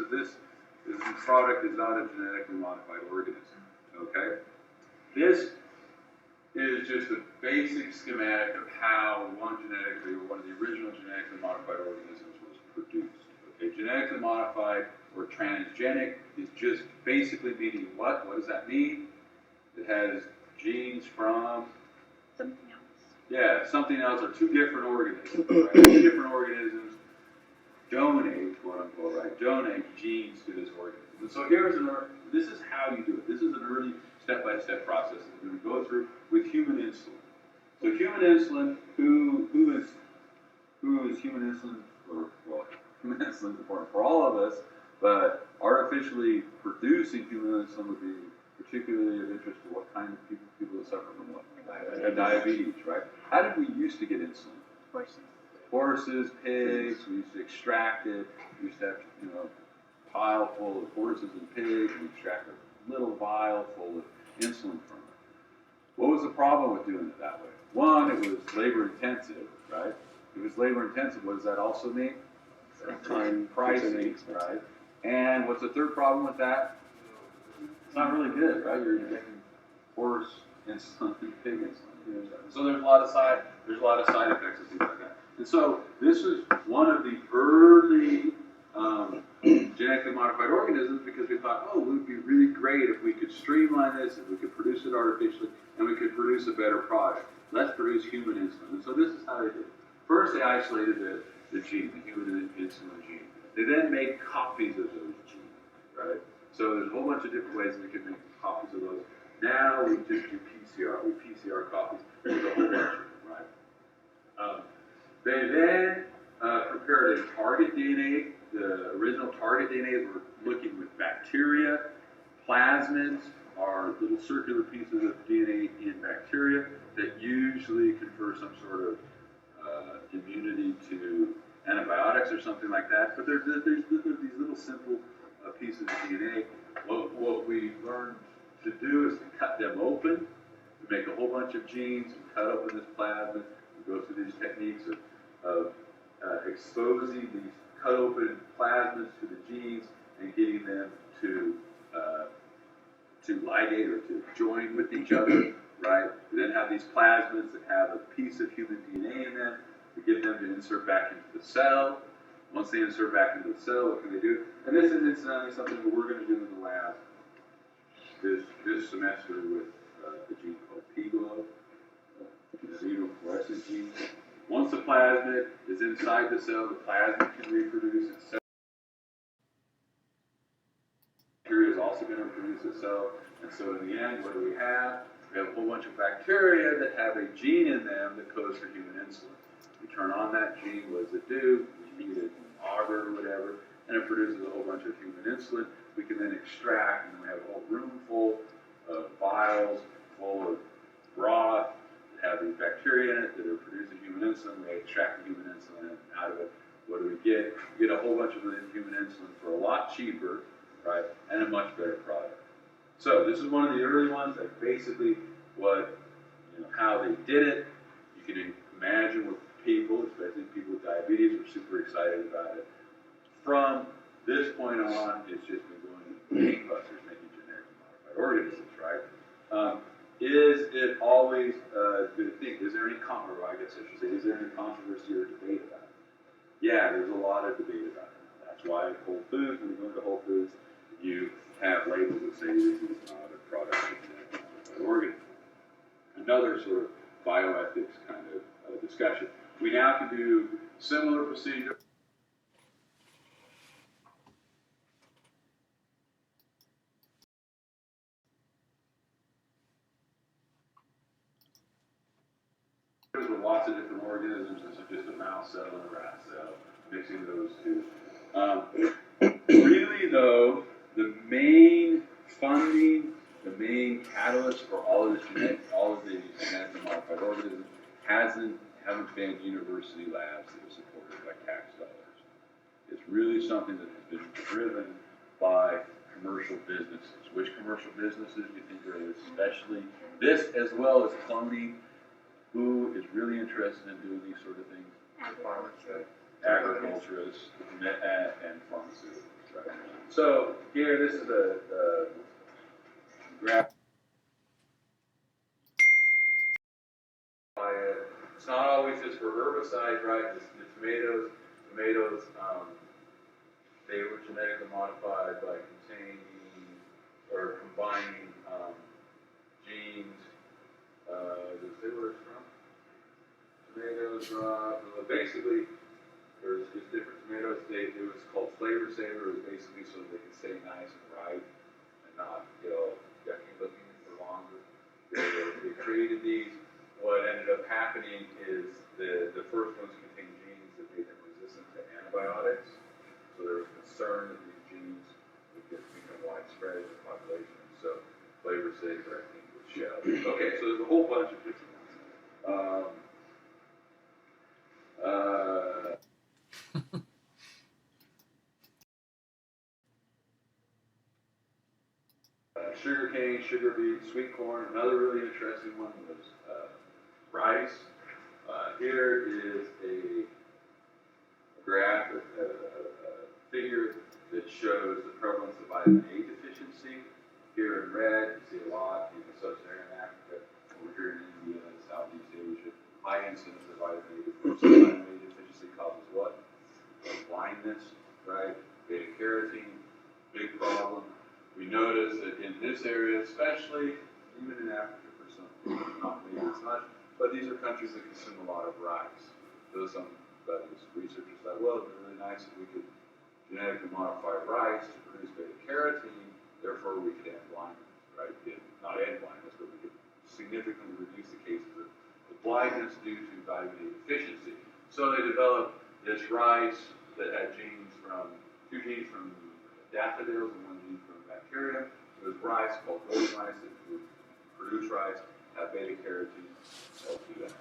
product is not a genetically modified organism. Okay, this is just a basic schematic of how one of the original genetically modified organisms was produced. Okay, genetically modified or transgenic is just basically meaning what? What does that mean? It has genes from something else. Yeah, something else, or two different organisms. Right? Two different organisms donate, quote unquote, right? Donate genes to this organism. And so this is how you do it. This is an early step-by-step processes we're going to go through with human insulin. So human insulin, who is human insulin for? Well, human insulin is important for all of us, but artificially producing human insulin would be particularly of interest to what kind of people that suffer from what? Diabetes, right? How did we used to get insulin? Horses, pigs. We used to extract it. We used to have, pile full of horses and pigs, and extract a little vial full of insulin from it. What was the problem with doing it that way? One, it was labor intensive, right? If it was labor intensive, what does that also mean? Time, pricing, right? And what's the third problem with that? It's not really good, right? You're making horse insulin and pig insulin. So there's a lot of side effects and things like that. And so this was one of the early genetically modified organisms, because we thought, it would be really great if we could streamline this, if we could produce it artificially, and we could produce a better product. Let's produce human insulin. And so this is how they did it. First, they isolated the gene, the human insulin gene. They then made copies of those genes, right? So there's a whole bunch of different ways we can make copies of those. Now we just do PCR. We PCR copies. There's a whole bunch of them, right? They then prepared a target DNA. The original target DNA were looking with bacteria. Plasmids are little circular pieces of DNA in bacteria that usually confer some sort of immunity to antibiotics or something like that. But there's these little simple pieces of DNA. What we learned to do is to cut them open, to make a whole bunch of genes, and cut open this plasmid. We go through these techniques of exposing these cut open plasmids to the genes and getting them to ligate or to join with each other, right? We then have these plasmids that have a piece of human DNA in them. We get them to insert back into the cell. Once they insert back into the cell, what can they do? And this is incidentally something that we're going to do in the lab this semester with a gene called PGLO, the xenofluorescent gene. Once the plasmid is inside the cell, the plasmid can reproduce itself. Bacteria is also going to produce itself. And so in the end, what do we have? We have a whole bunch of bacteria that have a gene in them that codes for human insulin. We turn on that gene, what does it do? We heat it in an auger or whatever, and it produces a whole bunch of human insulin. We can then extract, and we have a whole room full of vials full of broth that have these bacteria in it that are producing human insulin. We extract the human insulin out of it. What do we get? We get a whole bunch of human insulin for a lot cheaper, right, and a much better product. So this is one of the early ones. That's basically how they did it. You can imagine what people, especially people with diabetes, were super excited about it. From this point on, it's just been going gangbusters making genetically modified organisms, right? Is it always a good thing? Is there any is there any controversy or debate about it? Yeah, there's a lot of debate about it. That's why at Whole Foods, when you go into Whole Foods, you have labels that say this is not a product of genetically modified organism. Another sort of bioethics kind of discussion. We now can do similar procedure. With lots of different organisms. This is just a mouse cell and a rat cell, mixing those two. Really, though, the main funding, the main catalyst for all of these genetically modified organisms haven't been university labs that are supported by tax dollars. It's really something that has been driven by commercial businesses. Which commercial businesses do you think are especially this, as well as cloning? Who is really interested in doing these sort of things? Agriculturists and pharmaceuticals. Right? So here, this is a graph. It's not always just for herbicides, right? The tomatoes, they were genetically modified by containing or combining genes. Does it say where it's from? Tomatoes, basically, there's different tomatoes. It was called flavor saver. It was basically so they could stay nice and ripe and not get all yucky looking for created these, what ended up happening is the first ones contained genes that made them resistant to antibiotics. So there was concern that these genes would become widespread in the population. So flavor saver, I think, was shelved. Okay, so there's a whole bunch of different ones. Sugar cane, sugar beet, sweet corn. Another really interesting one was rice. Here is a graph, a figure that shows the prevalence of vitamin A deficiency. Here in red, you see a lot in sub-Saharan Africa, over here in India, Southeast Asia. High incidence of vitamin A deficiency. Vitamin A deficiency causes what? Blindness, right? Beta carotene, big problem. We notice that in this area, especially, even in Africa for some people, not maybe as much, but these are countries that consume a lot of rice. So some researchers thought, well, it'd be really nice if we could genetically modify rice to produce beta carotene, therefore we could end blindness, right? Not end blindness, but we could significantly reduce the cases of blindness due to vitamin A deficiency. So they developed this rice that had two genes from daffodils and one gene from bacteria. It was rice called golden rice that would produce rice, have beta carotene, help do that.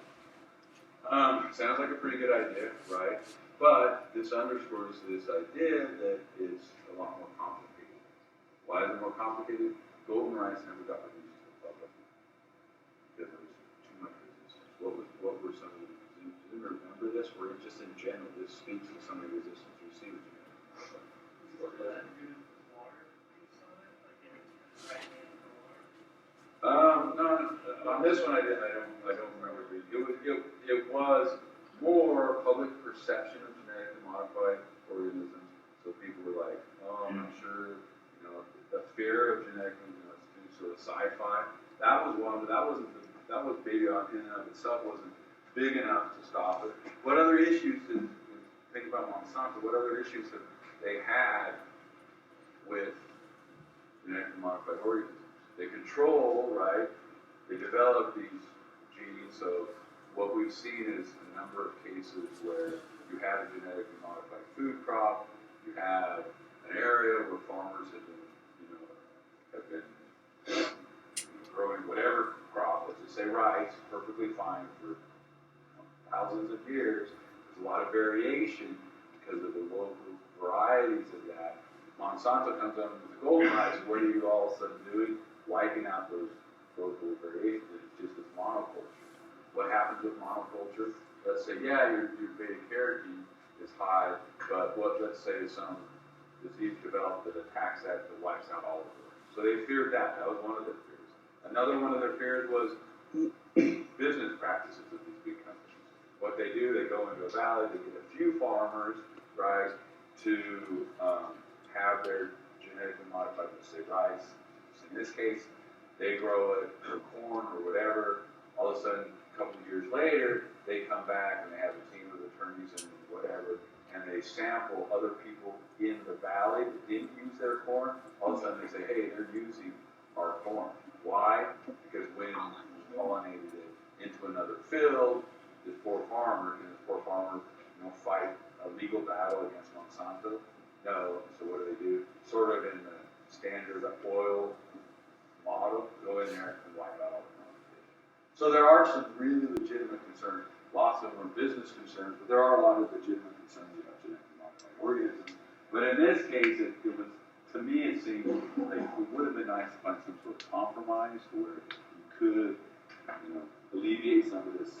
Sounds like a pretty good idea, right? But this underscores this idea that it's a lot more complicated. Why is it more complicated? Golden rice never got released to the public because there was too much resistance. What were some of the resistance? Do you remember this? Or just in general, this speaks to some of the resistance we see with no, on this one I don't remember reading. It was more public perception of genetically modified organisms. So people were like, oh, I'm not sure, the fear of genetically, sort of sci-fi. That was one. That was maybe in and of itself wasn't big enough to stop it. What other issues think about Monsanto? What other issues have they had with genetically modified organisms? They control, right? They develop these genes. So what we've seen is a number of cases where you have a genetically modified food crop, you have an area where farmers have been growing whatever crop, let's just say rice, perfectly fine for thousands of years. There's a lot of variation because of the local varieties of that. Monsanto comes up with the golden rice. What are you all of a sudden doing? Wiping out those local variations. It's just a monoculture. What happens with monoculture? Let's say, your beta carotene is high, but let's say some disease developed that attacks that wipes out all of it. So they feared that. That was one of their fears. Another one of their fears was business practices of these big companies. What they do, they go into a valley, they get a few farmers, right, to have their genetically modified, let's say rice. In this case, they grow it or corn or whatever. All of a sudden, a couple of years later, they come back and they have a team of attorneys and whatever, and they sample other people in the valley that didn't use their corn. All of a sudden, they say, hey, they're using our corn. Why? Because when we pollinated it into another field, this poor farmer fight a legal battle against Monsanto? No. So what do? Sort of in the standard oil model, go in there and wipe out all the competition. So there are some really legitimate concerns. Lots of them are business concerns, but there are a lot of legitimate concerns about genetically modified organisms. But in this case, it was, to me, it seemed like it would have been nice to find some sort of compromise to where you could, alleviate some of this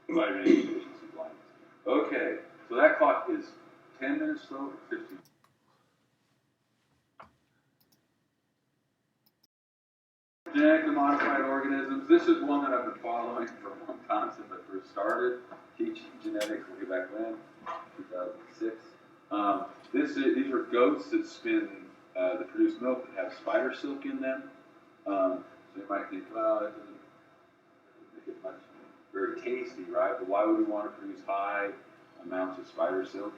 vitamin A deficiency blindness. Okay, so that clock is 10 minutes slow or 15. Genetically modified organisms. This is one that I've been following for a long time since I first started teaching genetics way back when, 2006. These are goats that produce milk that have spider silk in them. So you might think, well, that doesn't make it much very tasty, right? But why would we want to produce high amounts of spider silk?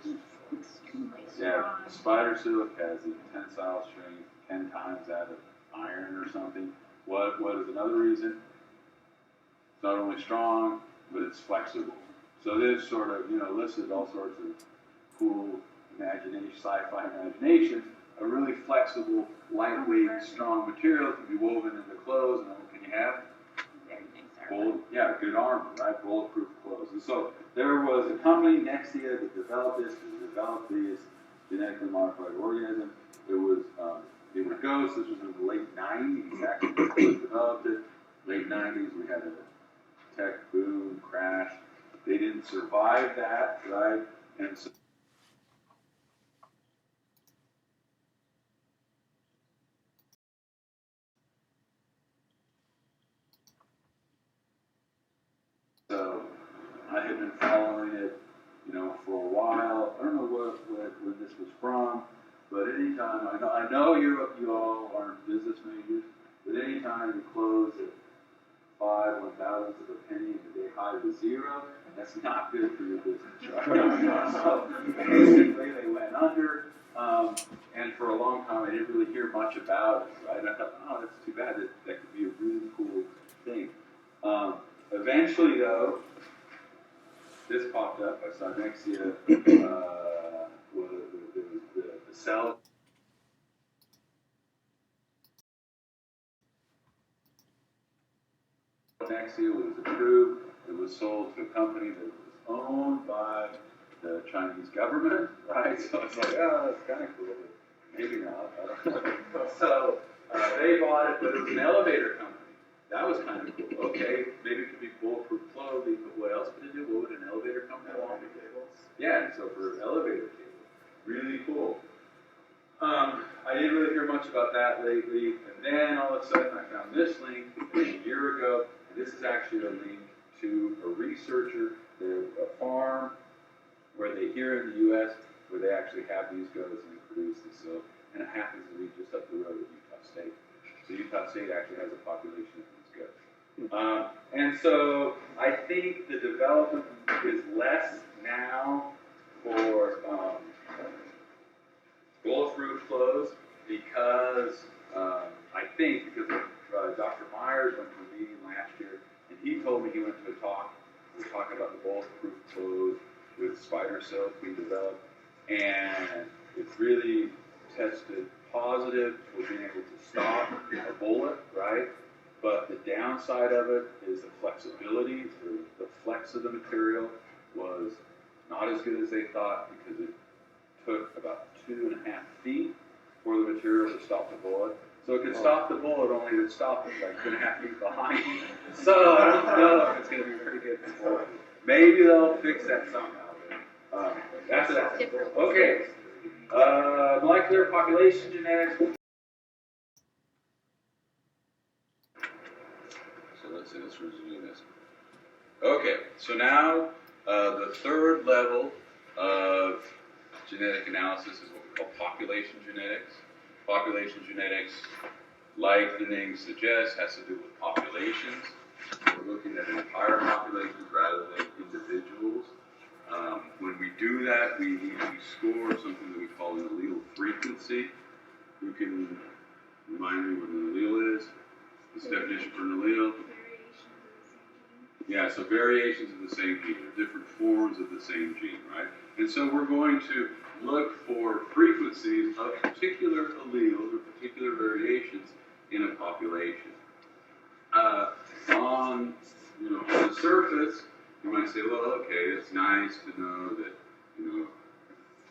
Yeah, spider silk has the tensile strength 10 times that of iron or something. What is another reason? It's not only strong, but it's flexible. So this sort of, listed all sorts of cool imagination, sci-fi imaginations. A really flexible, lightweight, strong material can be woven into clothes, and then what can you have? Good armor, right? Bulletproof clothes. And so there was a company, Nexia, that developed this, these genetically modified organisms. It was ghosts. This was in the late 90s, actually, they developed it. Late 90s, we had a tech boom, crash. They didn't survive that, right? And so I had been following it, for a while. I don't know when this was from, but anytime I know you all aren't business majors, but anytime you close at 1/1000th of a penny and the day high was zero, that's not good for your business, right? So basically, they went under, and for a long time, I didn't really hear much about it, right? I thought, oh, that's too bad. That could be a really cool thing. Eventually, though, this popped up. I saw Nexia, was the cell. Nexia was approved. It was sold to a company that was owned by the Chinese government, right? So it's like, oh, that's kind of cool, but maybe not. I don't know. So they bought it, but it was an elevator company. That was kind of cool. Okay, maybe it could be bulletproof clothing, but what else could it do? What would an elevator company want? Yeah, so for elevator cable. Really cool. I didn't really hear much about that lately, and then all of a sudden I found this link a year ago, and this is actually a link to a researcher, a farm where they here in the U.S. where they actually have these goats and they produce this. So, and it happens to be just up the road at Utah State. So Utah State actually has a population of these goats. And so I think the development is less now for bulletproof clothes because Dr. Myers went to a meeting last year and he told me he went to a talk. We were talking about the bulletproof clothes with spider silk being developed, and it's really tested positive for being able to stop a bullet, right? But the downside of it is the flexibility. The flex of the material was not as good as they thought because it took about 2.5 feet for the material to stop the bullet. So it could stop the bullet, only it would stop it like 2.5 feet behind you. So I don't know if it's going to be very good for maybe they'll fix that somehow. That's it. Okay. Molecular population genetics. So let's resume this. Okay, so now the third level of genetic analysis is what we call population genetics. Population genetics, like the name suggests, has to do with populations. We're looking at entire populations rather than individuals. When we do that, we score something that we call an allele frequency. Who can remind me what an allele is? What's the definition for an allele? Yeah, so variations of the same gene, or different forms of the same gene, right? And so we're going to look for frequencies of particular alleles or particular variations in a population. On the surface, you might say, well, okay, it's nice to know that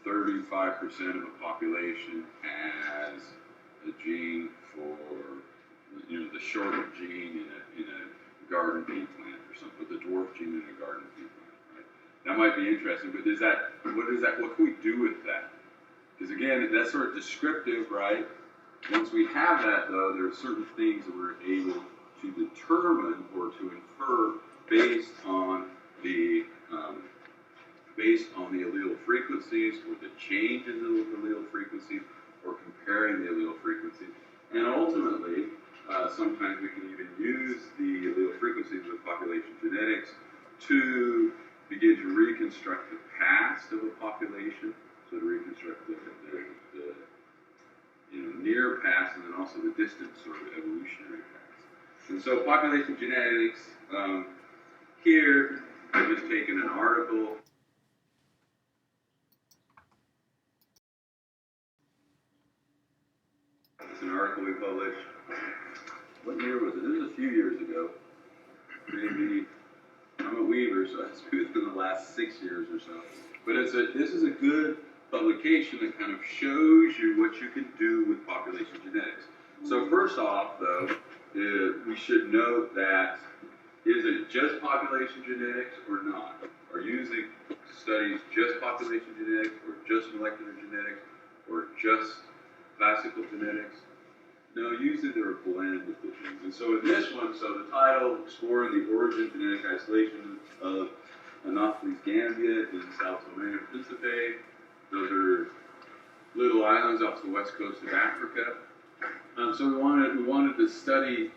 35% of a population has a gene for the shorter gene in a garden pea plant or something, the dwarf gene in a garden pea plant, right? That might be interesting, but what can we do with that? Because again, that's sort of descriptive, right? Once we have that, though, there are certain things that we're able to determine or to infer based on the allele frequencies or the change in the allele frequencies or comparing the allele frequencies. And ultimately, sometimes we can even use the allele frequencies with population genetics to begin to reconstruct the past of a population, so to reconstruct the near past and then also the distant sort of evolutionary past. And so population genetics, here I've just taken an article. It's an article we published. What year was it? It was a few years ago. Maybe, I'm a weaver, so it's been the last 6 years or so. But this is a good publication that kind of shows you what you can do with population genetics. So first off, though, we should note that is it just population genetics or not? Are you using studies just population genetics or just molecular genetics or just classical genetics? No, usually they're a blend of the things. And so in this one, so the title, Exploring the Origin, Genetic Isolation of Anopheles gambia in South Domain of Principe. Those are little islands off the west coast of Africa. So we wanted to study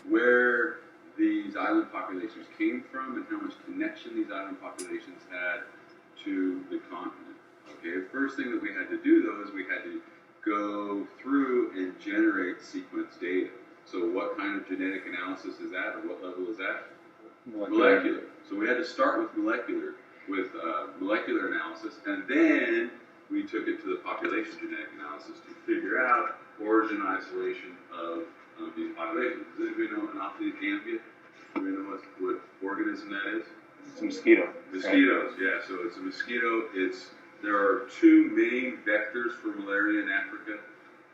where these island populations came from and how much connection these island populations had to the continent. Okay, the first thing that we had to do though is we had to go through and generate sequence data. So what kind of genetic analysis is that, or what level is that? Molecular. So we had to start with molecular analysis, and then we took it to the population genetic analysis to figure out origin isolation of these populations. Does anybody know Anopheles gambia? Do we know what organism that is? It's a mosquito. Mosquitoes, right? Yeah. So it's a mosquito. There are two main vectors for malaria in Africa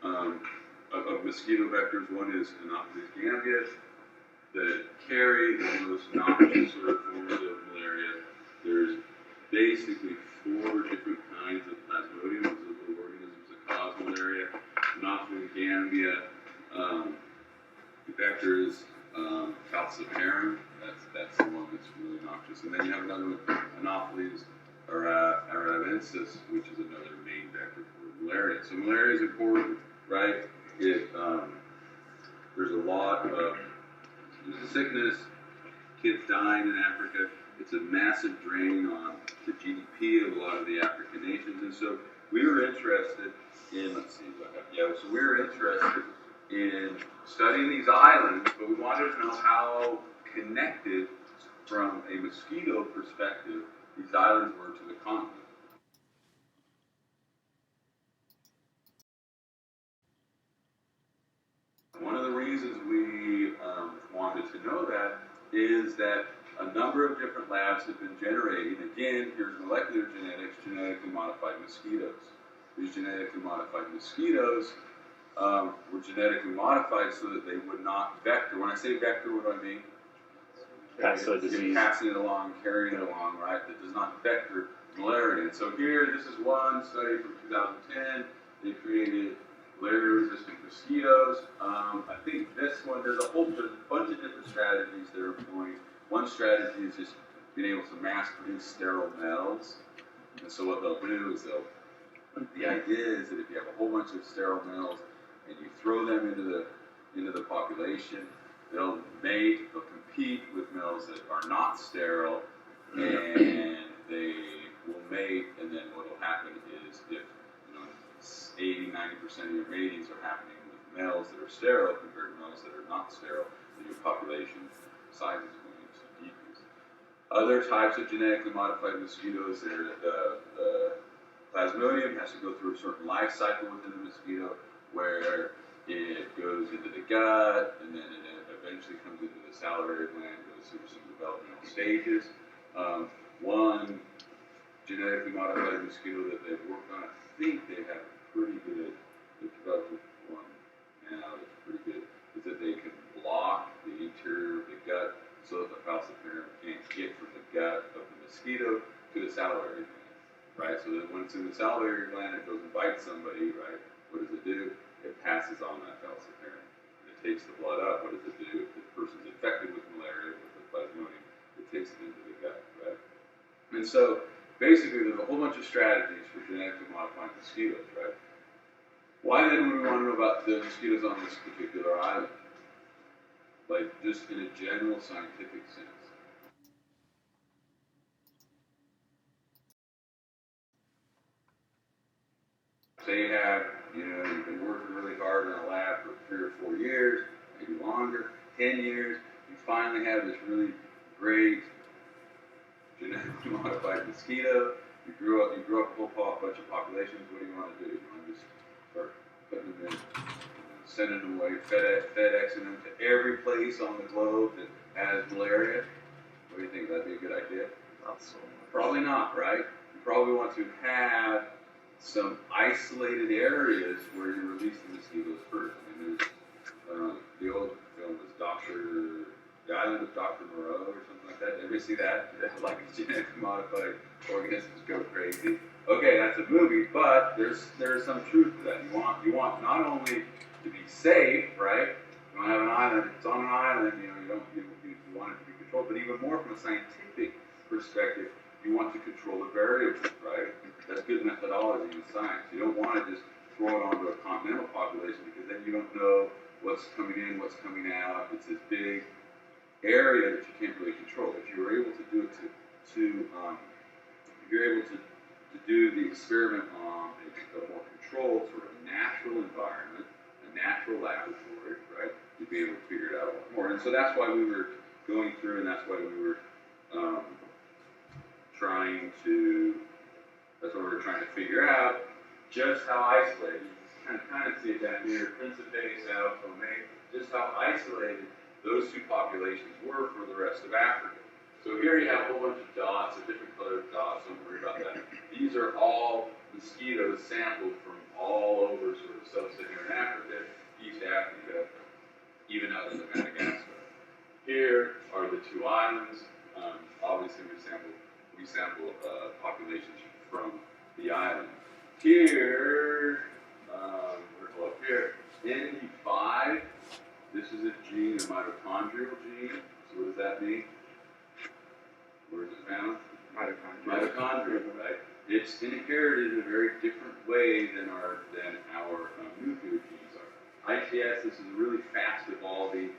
of mosquito vectors. One is Anopheles gambia that carry the most noxious sort of forms of malaria. There's basically 4 different kinds of plasmodium, those are little organisms that cause malaria. Anopheles gambia vector is falciparum. That's the one that's really noxious. And then you have another one, Anopheles arabensis, which is another main vector for malaria. So malaria is important, right? There's a lot of sickness, kids dying in Africa. It's a massive drain on the GDP of a lot of the African nations. And so we were interested in, so we were interested in studying these islands, but we wanted to know how connected from a mosquito perspective these islands were to the continent. One of the reasons we wanted to know that is that a number of different labs have been generating, again, here's molecular genetics, genetically modified mosquitoes. These genetically modified mosquitoes were genetically modified so that they would not vector. When I say vector, what do I mean? Pass the disease. Passing it along, carrying it along, right? That does not vector malaria. And so here, this is one study from 2010. They created malaria-resistant mosquitoes. I think this one, there's a bunch of different strategies they're employing. One strategy is just being able to mass produce sterile males. And so what they'll do is the idea is that if you have a whole bunch of sterile males and you throw them into the population, they'll mate, they'll compete with males that are not sterile, and they will mate, and then what will happen is if 80-90% of your matings are happening with males that are sterile compared to males that are not sterile, then your population size is going to decrease. Other types of genetically modified mosquitoes, the plasmodium has to go through a certain life cycle within the mosquito where it goes into the gut and then it eventually comes into the salivary gland, goes through some developmental stages. One genetically modified mosquito that they've worked on, I think they have pretty good, they've developed one now that's pretty good, is that they can block the interior of the gut so that the falciparum can't get from the gut of the mosquito to the salivary gland, right? So that when it's in the salivary gland, it goes and bites somebody, right? What does it do? It passes on that falciparum. It takes the blood up. What does it do? If the person's infected with malaria, with the plasmodium, it takes it into the gut, right? And so basically, there's a whole bunch of strategies for genetically modifying mosquitoes, right? Why then would we want to know about the mosquitoes on this particular island? Like, just in a general scientific sense. Say you've been working really hard in a lab for 3 or 4 years, maybe longer, 10 years, you finally have this really great genetically modified mosquito. You grew up a whole bunch of populations. What do you want to do? You want to just start putting them in, sending them away, FedExing them to every place on the globe that has malaria? What do you think? That'd be a good idea? Not so much. Probably not, right? You probably want to have some isolated areas where you release the mosquitoes first. I mean, there's the old film was The Island of Dr. Moreau or something like that. Did everybody see that? Like genetically modified organisms go crazy. Okay, that's a movie, but there's some truth to that. You want not only to be safe, right? You want to have an island. It's on an island. You want it to be controlled, but even more from a scientific perspective, you want to control the variables, right? That's good methodology in science. You don't want to just throw it onto a continental population because then you don't know what's coming in, what's coming out. It's this big area that you can't really control. If you were able to do it if you're able to do the experiment on a more controlled sort of natural environment, a natural laboratory, right? You'd be able to figure it out a lot more. And so that's why we were going through, and that's why we were trying to figure out just how isolated. You can kind of see it down here, Principe, Sao Tome, just how isolated those two populations were for the rest of Africa. So here you have a whole bunch of dots, a different colored dots, don't worry about that. These are all mosquitoes sampled from all over sort of sub-Saharan Africa, East Africa, even out into Madagascar. Here are the two islands. Obviously we sample populations from the island. Here, we're up here, ND5, this is a gene, a mitochondrial gene. So what does that mean? Where is it found? Mitochondria, right? It's inherited in a very different way than our nuclear genes are. ITS, this is a really fast evolving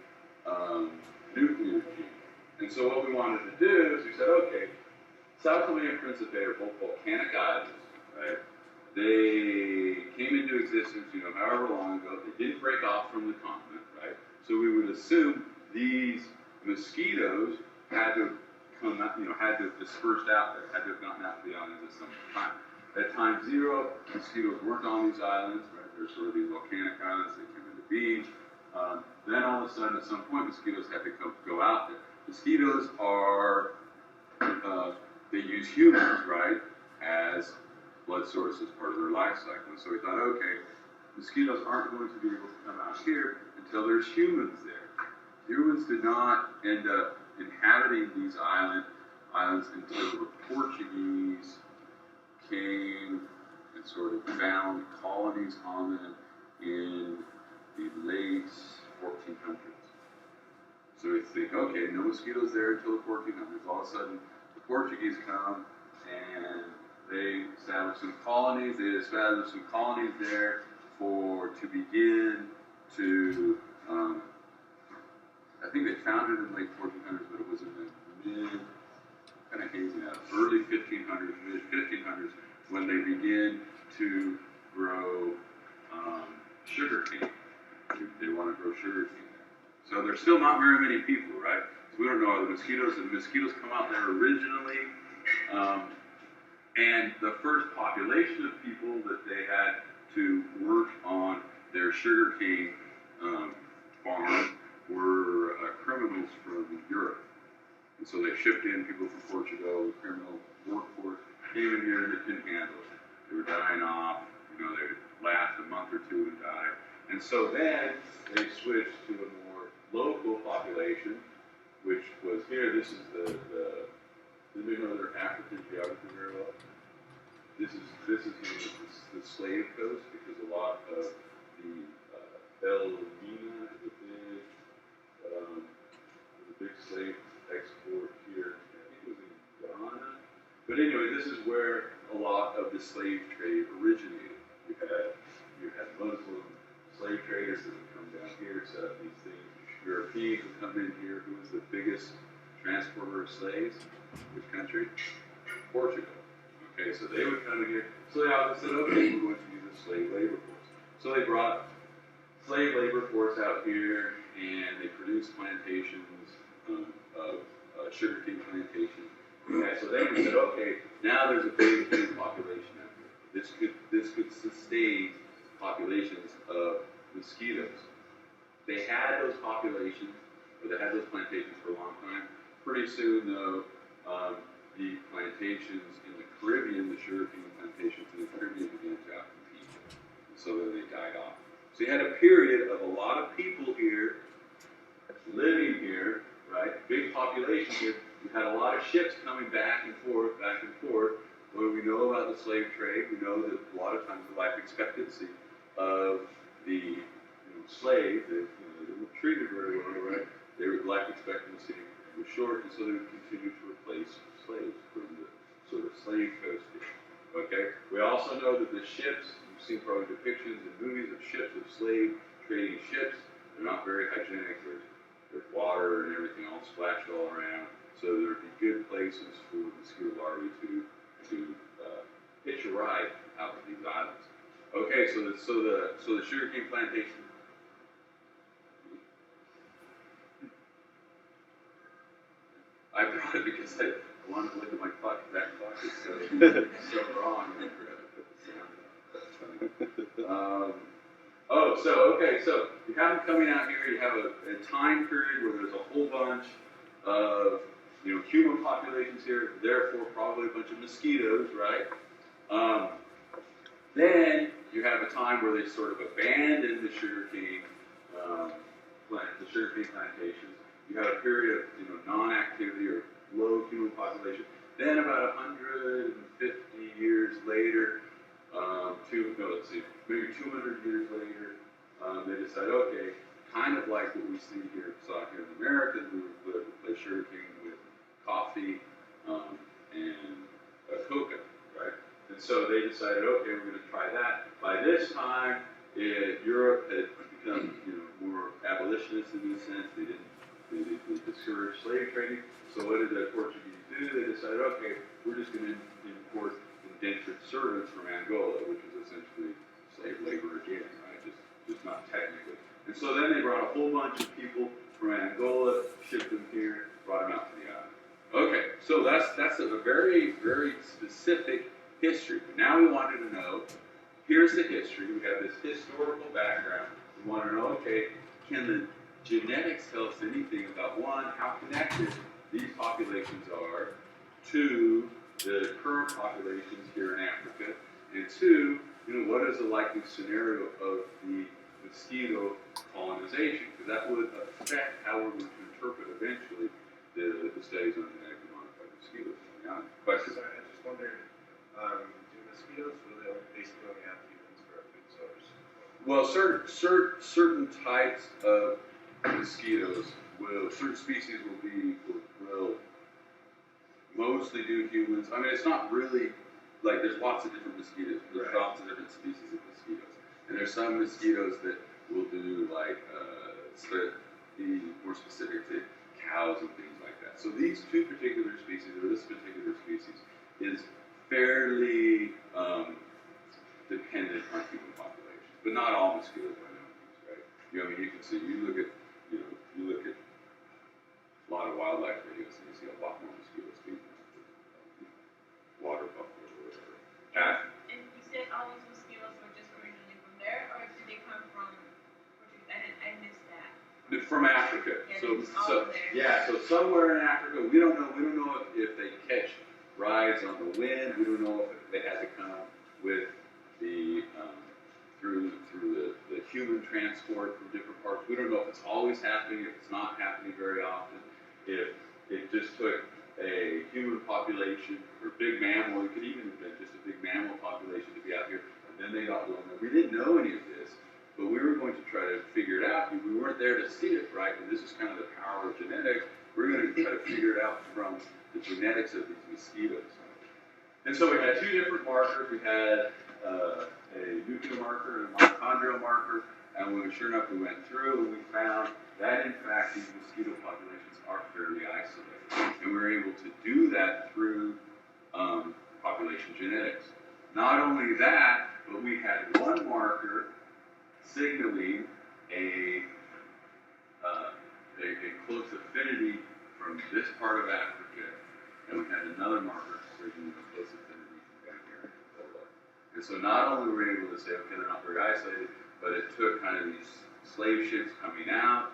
nuclear gene. And so what we wanted to do is we said, okay, Sao Tome and Principe are both volcanic islands, right? They came into existence, however long ago. They didn't break off from the continent, right? So we would assume these mosquitoes had to come out, had to have dispersed out there, had to have gotten out to the islands at some time. At time zero, mosquitoes weren't on these islands, right? They're sort of these volcanic islands that came into being. Then all of a sudden, at some point, mosquitoes had to go out there. Mosquitoes are, they use humans, right, as blood source as part of their life cycle. And so we thought, okay, mosquitoes aren't going to be able to come out here until there's humans there. Humans did not end up inhabiting these islands until the Portuguese came and sort of found colonies on them in the late 1400s. So we think, okay, no mosquitoes there until the 1400s. All of a sudden, the Portuguese come and they established some colonies. They established some colonies there to begin to, I think they founded in the late 1400s, but it was in the kind of hazing out, early 1500s, mid 1500s, when they begin to grow sugar cane. They want to grow sugar cane there. So there's still not very many people, right? So we don't know, are the mosquitoes come out there originally. And the first population of people that they had to work on their sugarcane farm were criminals from Europe. And so they shipped in people from Portugal, criminal workforce, came in here and they couldn't handle it. They were dying off, they would last a month or two and die. And so then they switched to a more local population, which was here. This is the do you know their African geography very well? This is the slave coast, because a lot of the El Nina is a big slave export here. I think it was in Ghana. But anyway, this is where a lot of the slave trade originated. You had Muslim slave traders that would come down here, set up these things. Europeans would come in here. Who was the biggest transporter of slaves? Which country? Portugal. Okay, so they would come in here. So they all said, okay, we're going to use a slave labor force. So they brought slave labor force out here, and they produced plantations of sugarcane plantations. Okay, so they said, okay, now there's a big human population out here. This could sustain populations of mosquitoes. They had those populations, or they had those plantations for a long time. Pretty soon, though, the plantations in the Caribbean, the sugarcane plantations in the Caribbean began to outcompete. So then they died off. So you had a period of a lot of people here, living here, right? Big population here. You had a lot of ships coming back and forth, back and forth. What do we know about the slave trade? We know that a lot of times the life expectancy of the slave, they weren't treated very well, right? Their life expectancy was short, and so they would continue to replace slaves from the sort of slave coast here. Okay? We also know that the ships, you've seen probably depictions in movies of ships, of slave trading ships, they're not very hygienic. There's water and everything all splashed all around. So there would be good places for mosquito larvae to hitch a ride out to these islands. Okay, so the sugarcane plantation. I brought it because I wanted to look at my clock. That clock is so wrong. I forgot to put the sound on. That's funny. So you have them coming out here. You have a time period where there's a whole bunch of human populations here. Therefore, probably a bunch of mosquitoes, right? Then you have a time where they sort of abandon the sugarcane plantations. You have a period of non-activity or low human population. Then about 150 years later, maybe 200 years later, they decide, okay, kind of like what we saw here in America, we would replace sugarcane with coffee and coca, right? And so they decided, okay, we're going to try that. By this time, Europe had become more abolitionist in this sense. They discouraged slave trading. So what did the Portuguese do? They decided, okay, we're just going to import indentured servants from Angola, which is essentially slave labor again, right? Just not technically. And so then they brought a whole bunch of people from Angola, shipped them here, brought them out to the island. Okay, so that's a very, very specific history. Now we wanted to know, here's the history. We have this historical background. We want to know, okay, can the genetics tell us anything about, one, how connected these populations are to the current populations here in Africa, and two, what is the likely scenario of the mosquito colonization? Because that would affect how we're going to interpret eventually the studies on genetically modified mosquitoes. Questions? Sorry, I just wondered, do mosquitoes really basically only have humans for a food source? Well, certain types of mosquitoes certain species will mostly do humans. I mean, it's not really like there's lots of different mosquitoes. There's lots of different species of mosquitoes, and there's some mosquitoes that will do like be more specific to cows and things like that. So these two particular species, or this particular species, is fairly dependent on human populations, but not all mosquitoes by no means, right? You can see, you look at a lot of wildlife videos, and you see a lot more mosquitoes feeding water buffalo or whatever. And you said all these mosquitoes were just originally from there, or did they come from Portugal? I missed that. From Africa. Yeah, So somewhere in Africa, we don't know if they catch rides on the wind. We don't know if they had to come with the through the human transport from different parts. We don't know if it's always happening, if it's not happening very often, if it just took a human population or big mammal, it could even have been just a big mammal population to be out here, and then they got blown up. We didn't know any of this, but we were going to try to figure it out. We weren't there to see it, right? And this is kind of the power of genetics. We're going to try to figure it out from the genetics of these mosquitoes. And so we had two different markers. We had a nuclear marker and a mitochondrial marker, and sure enough, we went through and we found that in fact these mosquito populations are fairly isolated, and we were able to do that through population genetics. Not only that, but we had one marker signaling a a close affinity from this part of Africa, and we had another marker bringing a close affinity from down here in Angola. And so not only were we able to say, okay, they're not very isolated, but it took kind of these slave ships coming out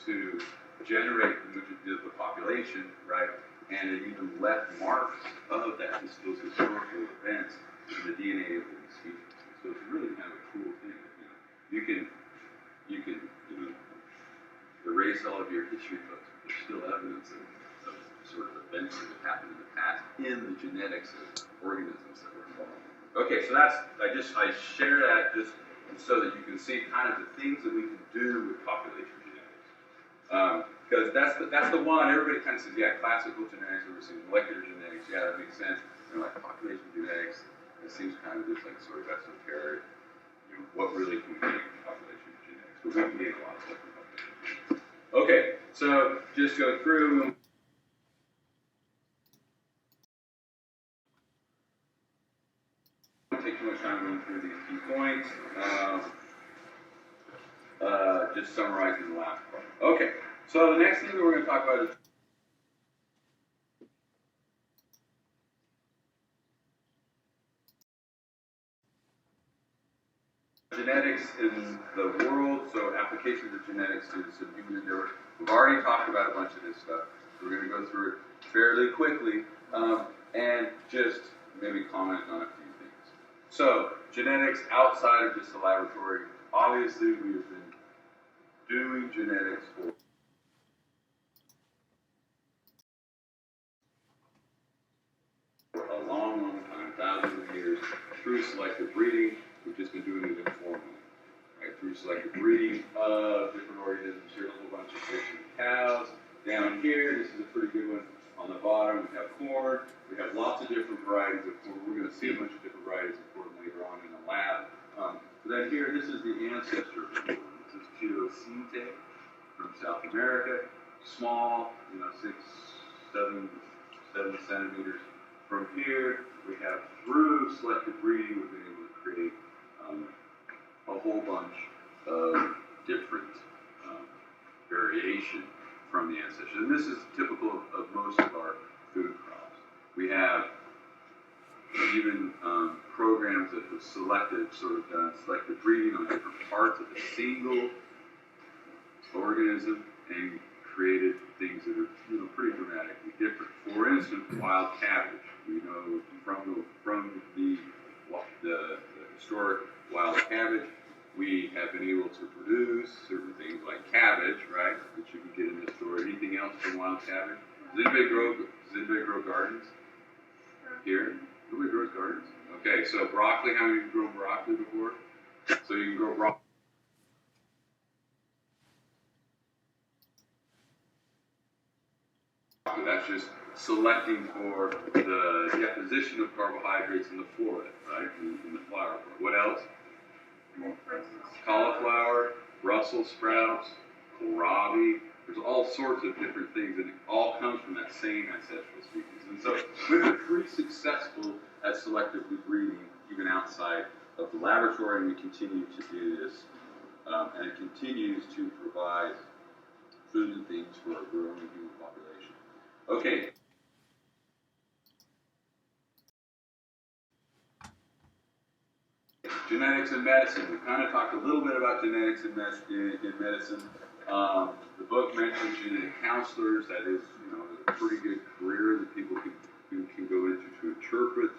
to generate the population, right? And it even left marks of that, those historical events in the DNA of the mosquito. So it's really kind of a cool thing. You can erase all of your history books, but there's still evidence of sort of events that have happened in the past in the genetics of organisms that were involved. Okay, so I share that just so that you can see kind of the things that we can do with population genetics. Because that's the one, everybody kind of says, yeah, classical genetics, we're seeing molecular genetics, yeah, that makes sense. And like population genetics, it seems kind of just like sort of esoteric. What really can we gain from population genetics? But we can gain a lot of stuff from population genetics. Okay, so just go through. Don't take too much time going through these key points. Just summarizing the last part. Okay, so the next thing that we're going to talk about is genetics in the world, so applications of genetics to some human endeavors. We've already talked about a bunch of this stuff. We're going to go through it fairly quickly and just maybe comment on a few things. So, genetics outside of just the laboratory. Obviously, we have been doing genetics for a long, long time, thousands of years, through selective breeding. We've just been doing it informally, right? Through selective breeding of different organisms. Here's a whole bunch of fish and cows. Down here, this is a pretty good one. On the bottom, we have corn. We have lots of different varieties of corn. We're going to see a bunch of different varieties of corn later on in the lab. Then here, this is the ancestor of corn. This is Ch01 from South America. Small, 6, 7 centimeters. From here, we have through selective breeding, we've been able to create a whole bunch of different variation from the ancestors. And this is typical of most of our food crops. We have even programs that have done selective breeding on different parts of a single organism and created things that are pretty dramatically different. For instance, wild cabbage. We know from the historic wild cabbage, we have been able to produce certain things like cabbage, right, that you can get in this store. Anything else from wild cabbage? Does anybody grow gardens? Here? Nobody grows gardens? Okay, so broccoli, how many of you have grown broccoli before? So you can grow broccoli. That's just selecting for the deposition of carbohydrates in the flora, right, in the flower. What else? Cauliflower, Brussels sprouts, kohlrabi. There's all sorts of different things, and it all comes from that same ancestral species. And so we've been pretty successful at selectively breeding, even outside of the laboratory, and we continue to do this. And it continues to provide food and things for a growing human population. Okay. Genetics and medicine. We kind of talked a little bit about genetics in medicine. The book mentions genetic counselors. That is, a pretty good career that people can go into to interpret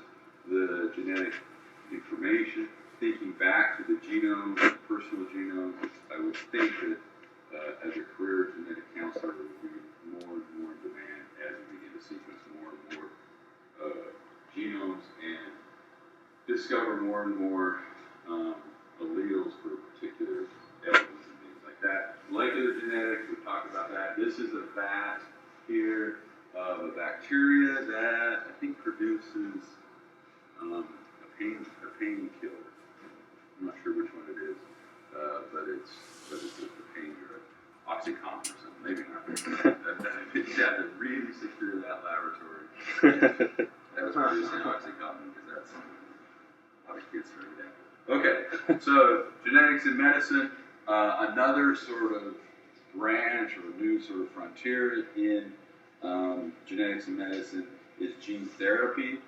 the genetic information. Thinking back to the genome, the personal genome, I would think that as a career genetic counselor would be more and more in demand as we begin to sequence more and more genomes and discover more and more alleles for particular elements and things like that. Molecular genetics, we talked about that. This is a vat here of a bacteria that I think produces a painkiller. I'm not sure which one it is, but it's a pain drug. Oxycontin or something, maybe not. Yeah, to really secure that laboratory. That was producing Oxycontin because that's a lot of kids started that. Okay, so genetics in medicine, another sort of branch or a new sort of frontier in genetics and medicine is gene therapy.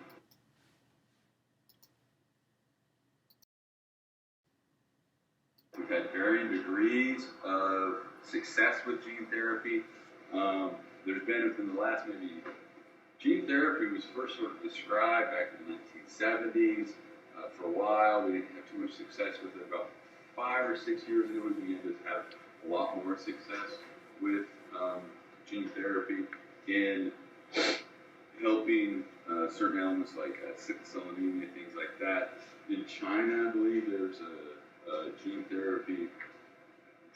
We've had varying degrees of success with gene therapy. There's been within the last maybe, gene therapy was first sort of described back in the 1970s. For a while, we didn't have too much success with it. About 5 or 6 years ago, we began to have a lot more success with gene therapy in helping certain elements like sickle cell anemia, things like that. In China, I believe there's a gene therapy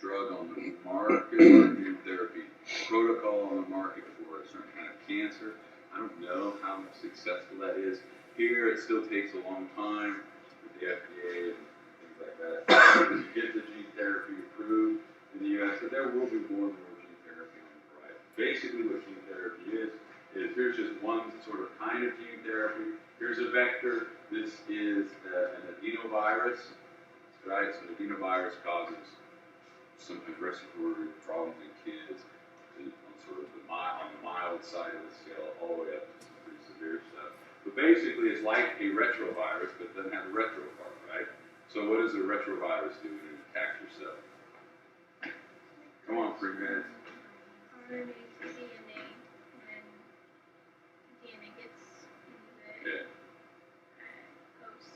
drug on the market, or gene therapy protocol on the market for a certain kind of cancer. I don't know how successful that is. Here, it still takes a long time with the FDA and things like that to get the gene therapy approved in the U.S. So there will be more and more gene therapy on the horizon. Basically, what gene therapy is here's just one sort of kind of gene therapy. Here's a vector. This is an adenovirus, right? So the adenovirus causes sometimes respiratory problems in kids on sort of the mild side of the scale, all the way up to some pretty severe stuff. But basically, it's like a retrovirus, but it doesn't have a retro part, right? So what does a retrovirus do when it attacks your cell? Come on, 3 minutes. RNA to DNA, and DNA gets into the host.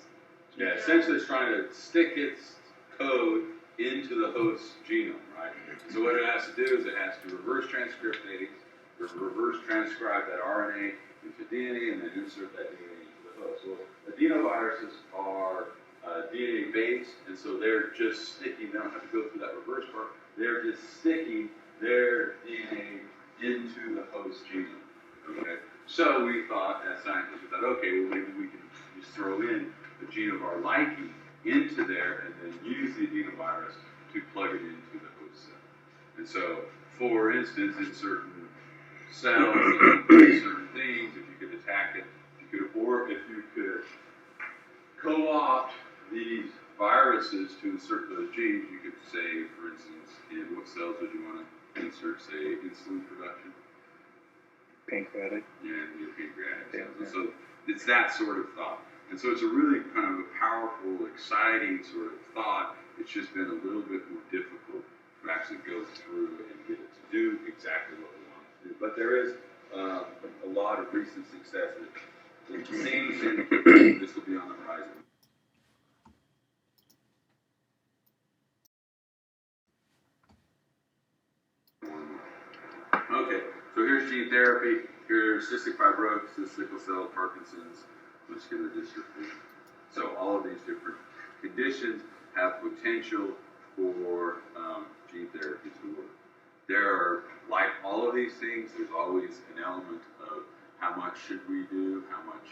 Yeah, essentially it's trying to stick its code into the host's genome, right? So what it has to do is it has to reverse transcriptase, reverse transcribe that RNA into DNA, and then insert that DNA into the host. So adenoviruses are DNA based, and so they're just sticking, they don't have to go through that reverse part, they're just sticking their DNA into the host genome, okay? So we thought, as scientists, we thought, okay, well maybe we can just throw in the gene of our liking into there and then use the adenovirus to plug it into the host cell. And so, for instance, in certain cells, certain things, if you could attack it, or if you could co-opt these viruses to insert those genes, you could say, for instance, in what cells would you want to insert, say, insulin production? Pancreatic. Yeah, your pancreatic cells. And so it's that sort of thought. And so it's a really kind of a powerful, exciting sort of thought. It's just been a little bit more difficult to actually go through and get it to do exactly what we want to do. But there is a lot of recent success that seems indicating this will be on the horizon. Okay, so here's gene therapy. Here's cystic fibrosis, sickle cell, Parkinson's, muscular dystrophy. So all of these different conditions have potential for gene therapy to work. There are, like all of these things, there's always an element of how much should we do, how much,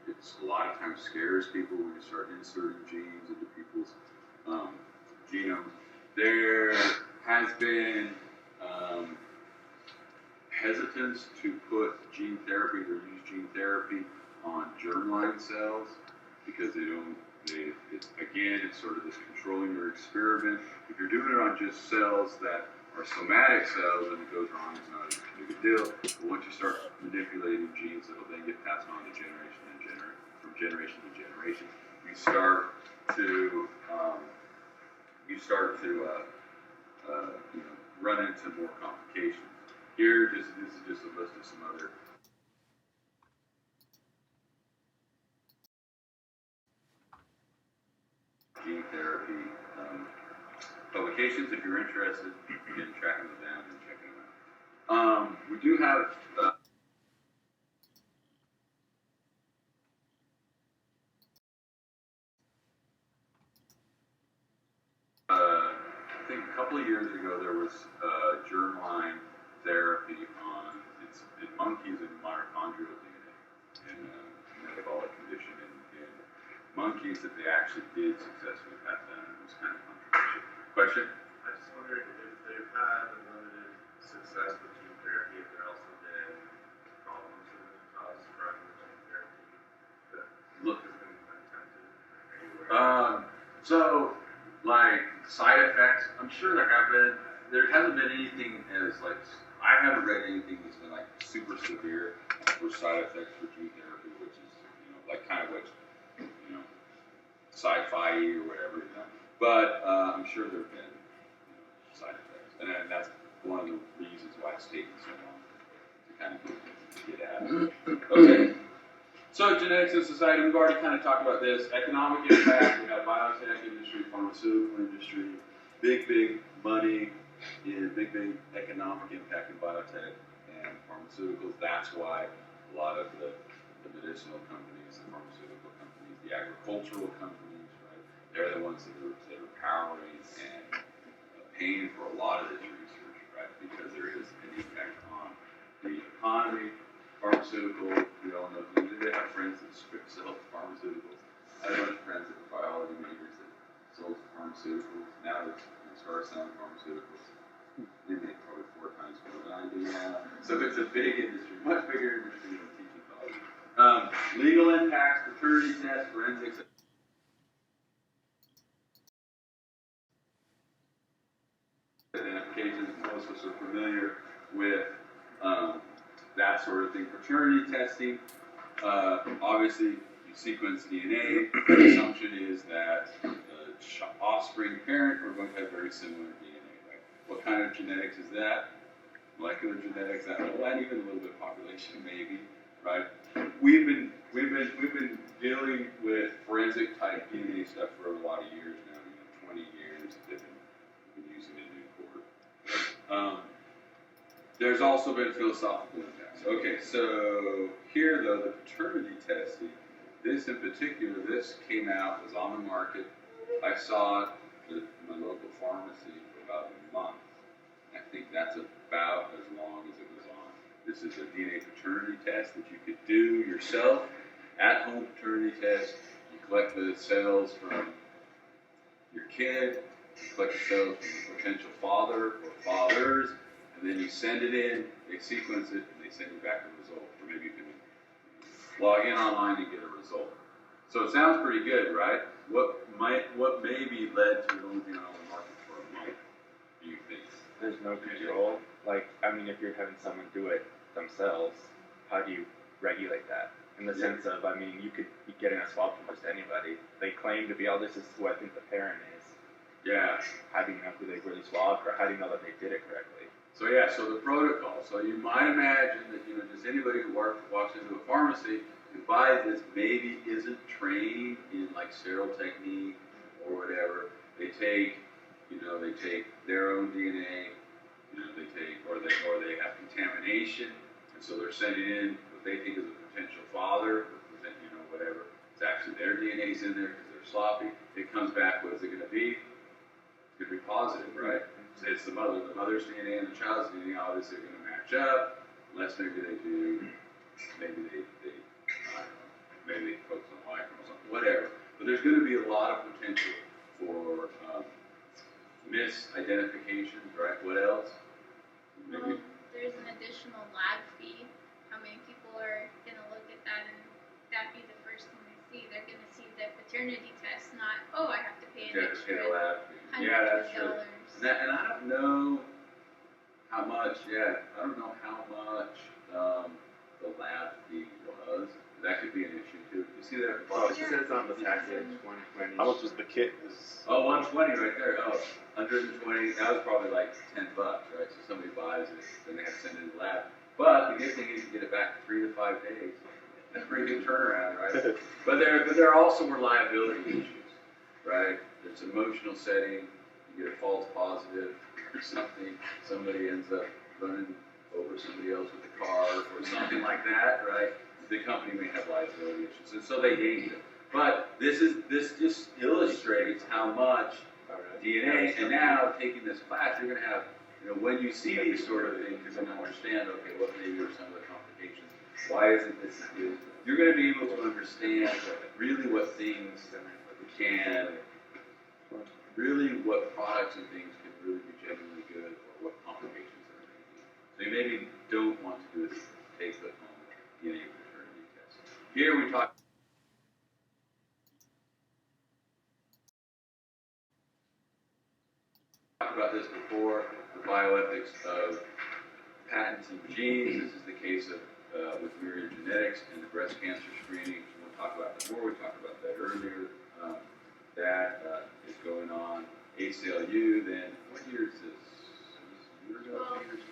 it's a lot of times scares people when you start inserting genes into people's genomes. There has been hesitance to put gene therapy or use gene therapy on germline cells because it's sort of this controlling your experiment. If you're doing it on just cells that are somatic cells and it goes wrong, it's not as big a deal. But once you start manipulating genes that'll then get passed on to from generation to generation, you start to run into more complications. Here, this is just a list of some other gene therapy publications. If you're interested, you can track them down and check them out. We do have I think a couple of years ago there was germline therapy in monkeys and mitochondrial DNA in a metabolic condition in monkeys that they actually did successfully pass down. It was kind of controversial. Question? I just wondered if they've had limited success with gene therapy, if there also been problems that have caused from the gene therapy that has been attempted anywhere. So, like side effects, I'm sure there have been. there hasn't been anything as like, I haven't read anything that's been like super severe for side effects for gene therapy, which is, like kind of what, sci-fi or whatever, But I'm sure there have been side effects, and that's one of the reasons why it's taken so long to kind of get at it. Okay. So genetics and society, we've already kind of talked about this. Economic impact, we have biotech industry, pharmaceutical industry, big money in big economic impact in biotech and pharmaceuticals. That's why a lot of the medicinal companies, the pharmaceutical companies, the agricultural companies, right? They're the ones that are powering and paying for a lot of this research, right? Because there is an impact on the economy. Pharmaceutical, we all know, they have friends that sell pharmaceuticals. I had a bunch of friends that were biology majors that sold pharmaceuticals. Now they start selling pharmaceuticals. They make probably 4 times more than I do now. So it's a big industry, much bigger industry than teaching college. Legal impacts, paternity tests, forensics. Identifications, most of us are familiar with that sort of thing. Paternity testing, obviously you sequence DNA, the assumption is that the offspring parent are going to have very similar DNA, right? What kind of genetics is that? Molecular genetics, and even a little bit of population maybe, right? We've been dealing with forensic type DNA stuff for a lot of years now, 20 years they've been using it in court. There's also been philosophical impacts. Okay, so here though, the paternity testing, this in particular, this came out, was on the market. I saw it at my local pharmacy for about a month. I think that's about as long as it was on. This is a DNA paternity test that you could do yourself, at-home paternity test. You collect the cells from your kid, you collect the cells from the potential father or fathers, and then you send it in, they sequence it, and they send you back a result. Or maybe you can log in online and get a result. So it sounds pretty good, right? What maybe led to it only being on the market for a month, do you think? There's no control. Like, I mean, if you're having someone do it themselves, how do you regulate that? In the sense of, I mean, you could be getting a swab from just anybody. They claim to be, oh, this is who I think the parent is. Yeah. How do you know who they really swabbed, or how do you know that they did it correctly? So yeah, so the protocol. So you might imagine that, just anybody who walks into a pharmacy who buys this maybe isn't trained in like sterile technique or whatever. They take their own DNA, or they have contamination, and so they're sending in what they think is a potential father, whatever. It's actually their DNA's in there because they're sloppy. It comes back, what is it going to be? It's going to be positive, right? So it's the mother's DNA and the child's DNA obviously are going to match up, unless maybe they do, maybe they I don't know, maybe they focus on Y chromosome, whatever. But there's going to be a lot of potential for misidentifications, right? What else? Well, there's an additional lab fee. How many people are going to look at that and that be the first thing they see? They're going to see the paternity test, not, oh, I have to pay an extra lab fee. $100. Yeah, that's true. And I don't know how much the lab fee was. That could be an issue too. You see that? Oh, she said it's on the package, 120. How much was the kit? Oh, 120 right there. Oh, 120. That was probably like $10, right? So somebody buys it, then they have to send it to the lab. But the good thing is you get it back in 3 to 5 days. That's a pretty good turnaround, right? But there are also reliability issues, right? There's emotional setting. You get a false positive or something. Somebody ends up running over somebody else with a car or something like that, right? The company may have liability issues, and so they gained it. But this just illustrates how much DNA. And now taking this class, you're going to have, when you see these sort of things, you're going to understand, okay, what maybe are some of the complications? Why isn't this good? You're going to be able to understand really what things can, really what products and things can really be genuinely good, or what complications there may be. So you maybe don't want to do this take-home DNA paternity test. Here we talk. talked about this before, the bioethics of patenting genes. This is the case of with Myriad Genetics and the breast cancer screening. We'll talk about that more. We talked about that earlier. That is going on. ACLU, then, what year is this? A year ago, 2 years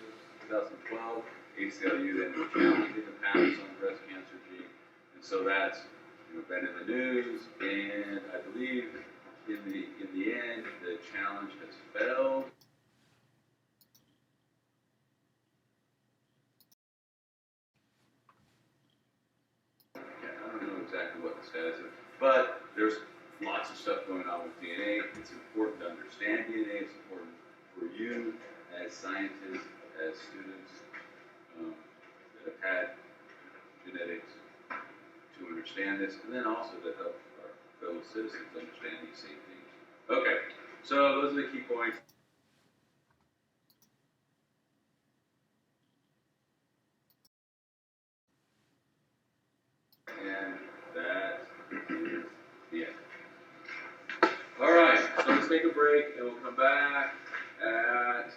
ago? 2012. ACLU then challenging the patents on the breast cancer gene. And so that's been in the news, and I believe in the end, the challenge has failed. Yeah, I don't know exactly what the status is, but there's lots of stuff going on with DNA. It's important to understand DNA. It's important for you as scientists, as students that have had genetics to understand this, and then also to help our fellow citizens understand these same things. Okay, so those are the key points. And that is the end. All right, so let's take a break, and we'll come back at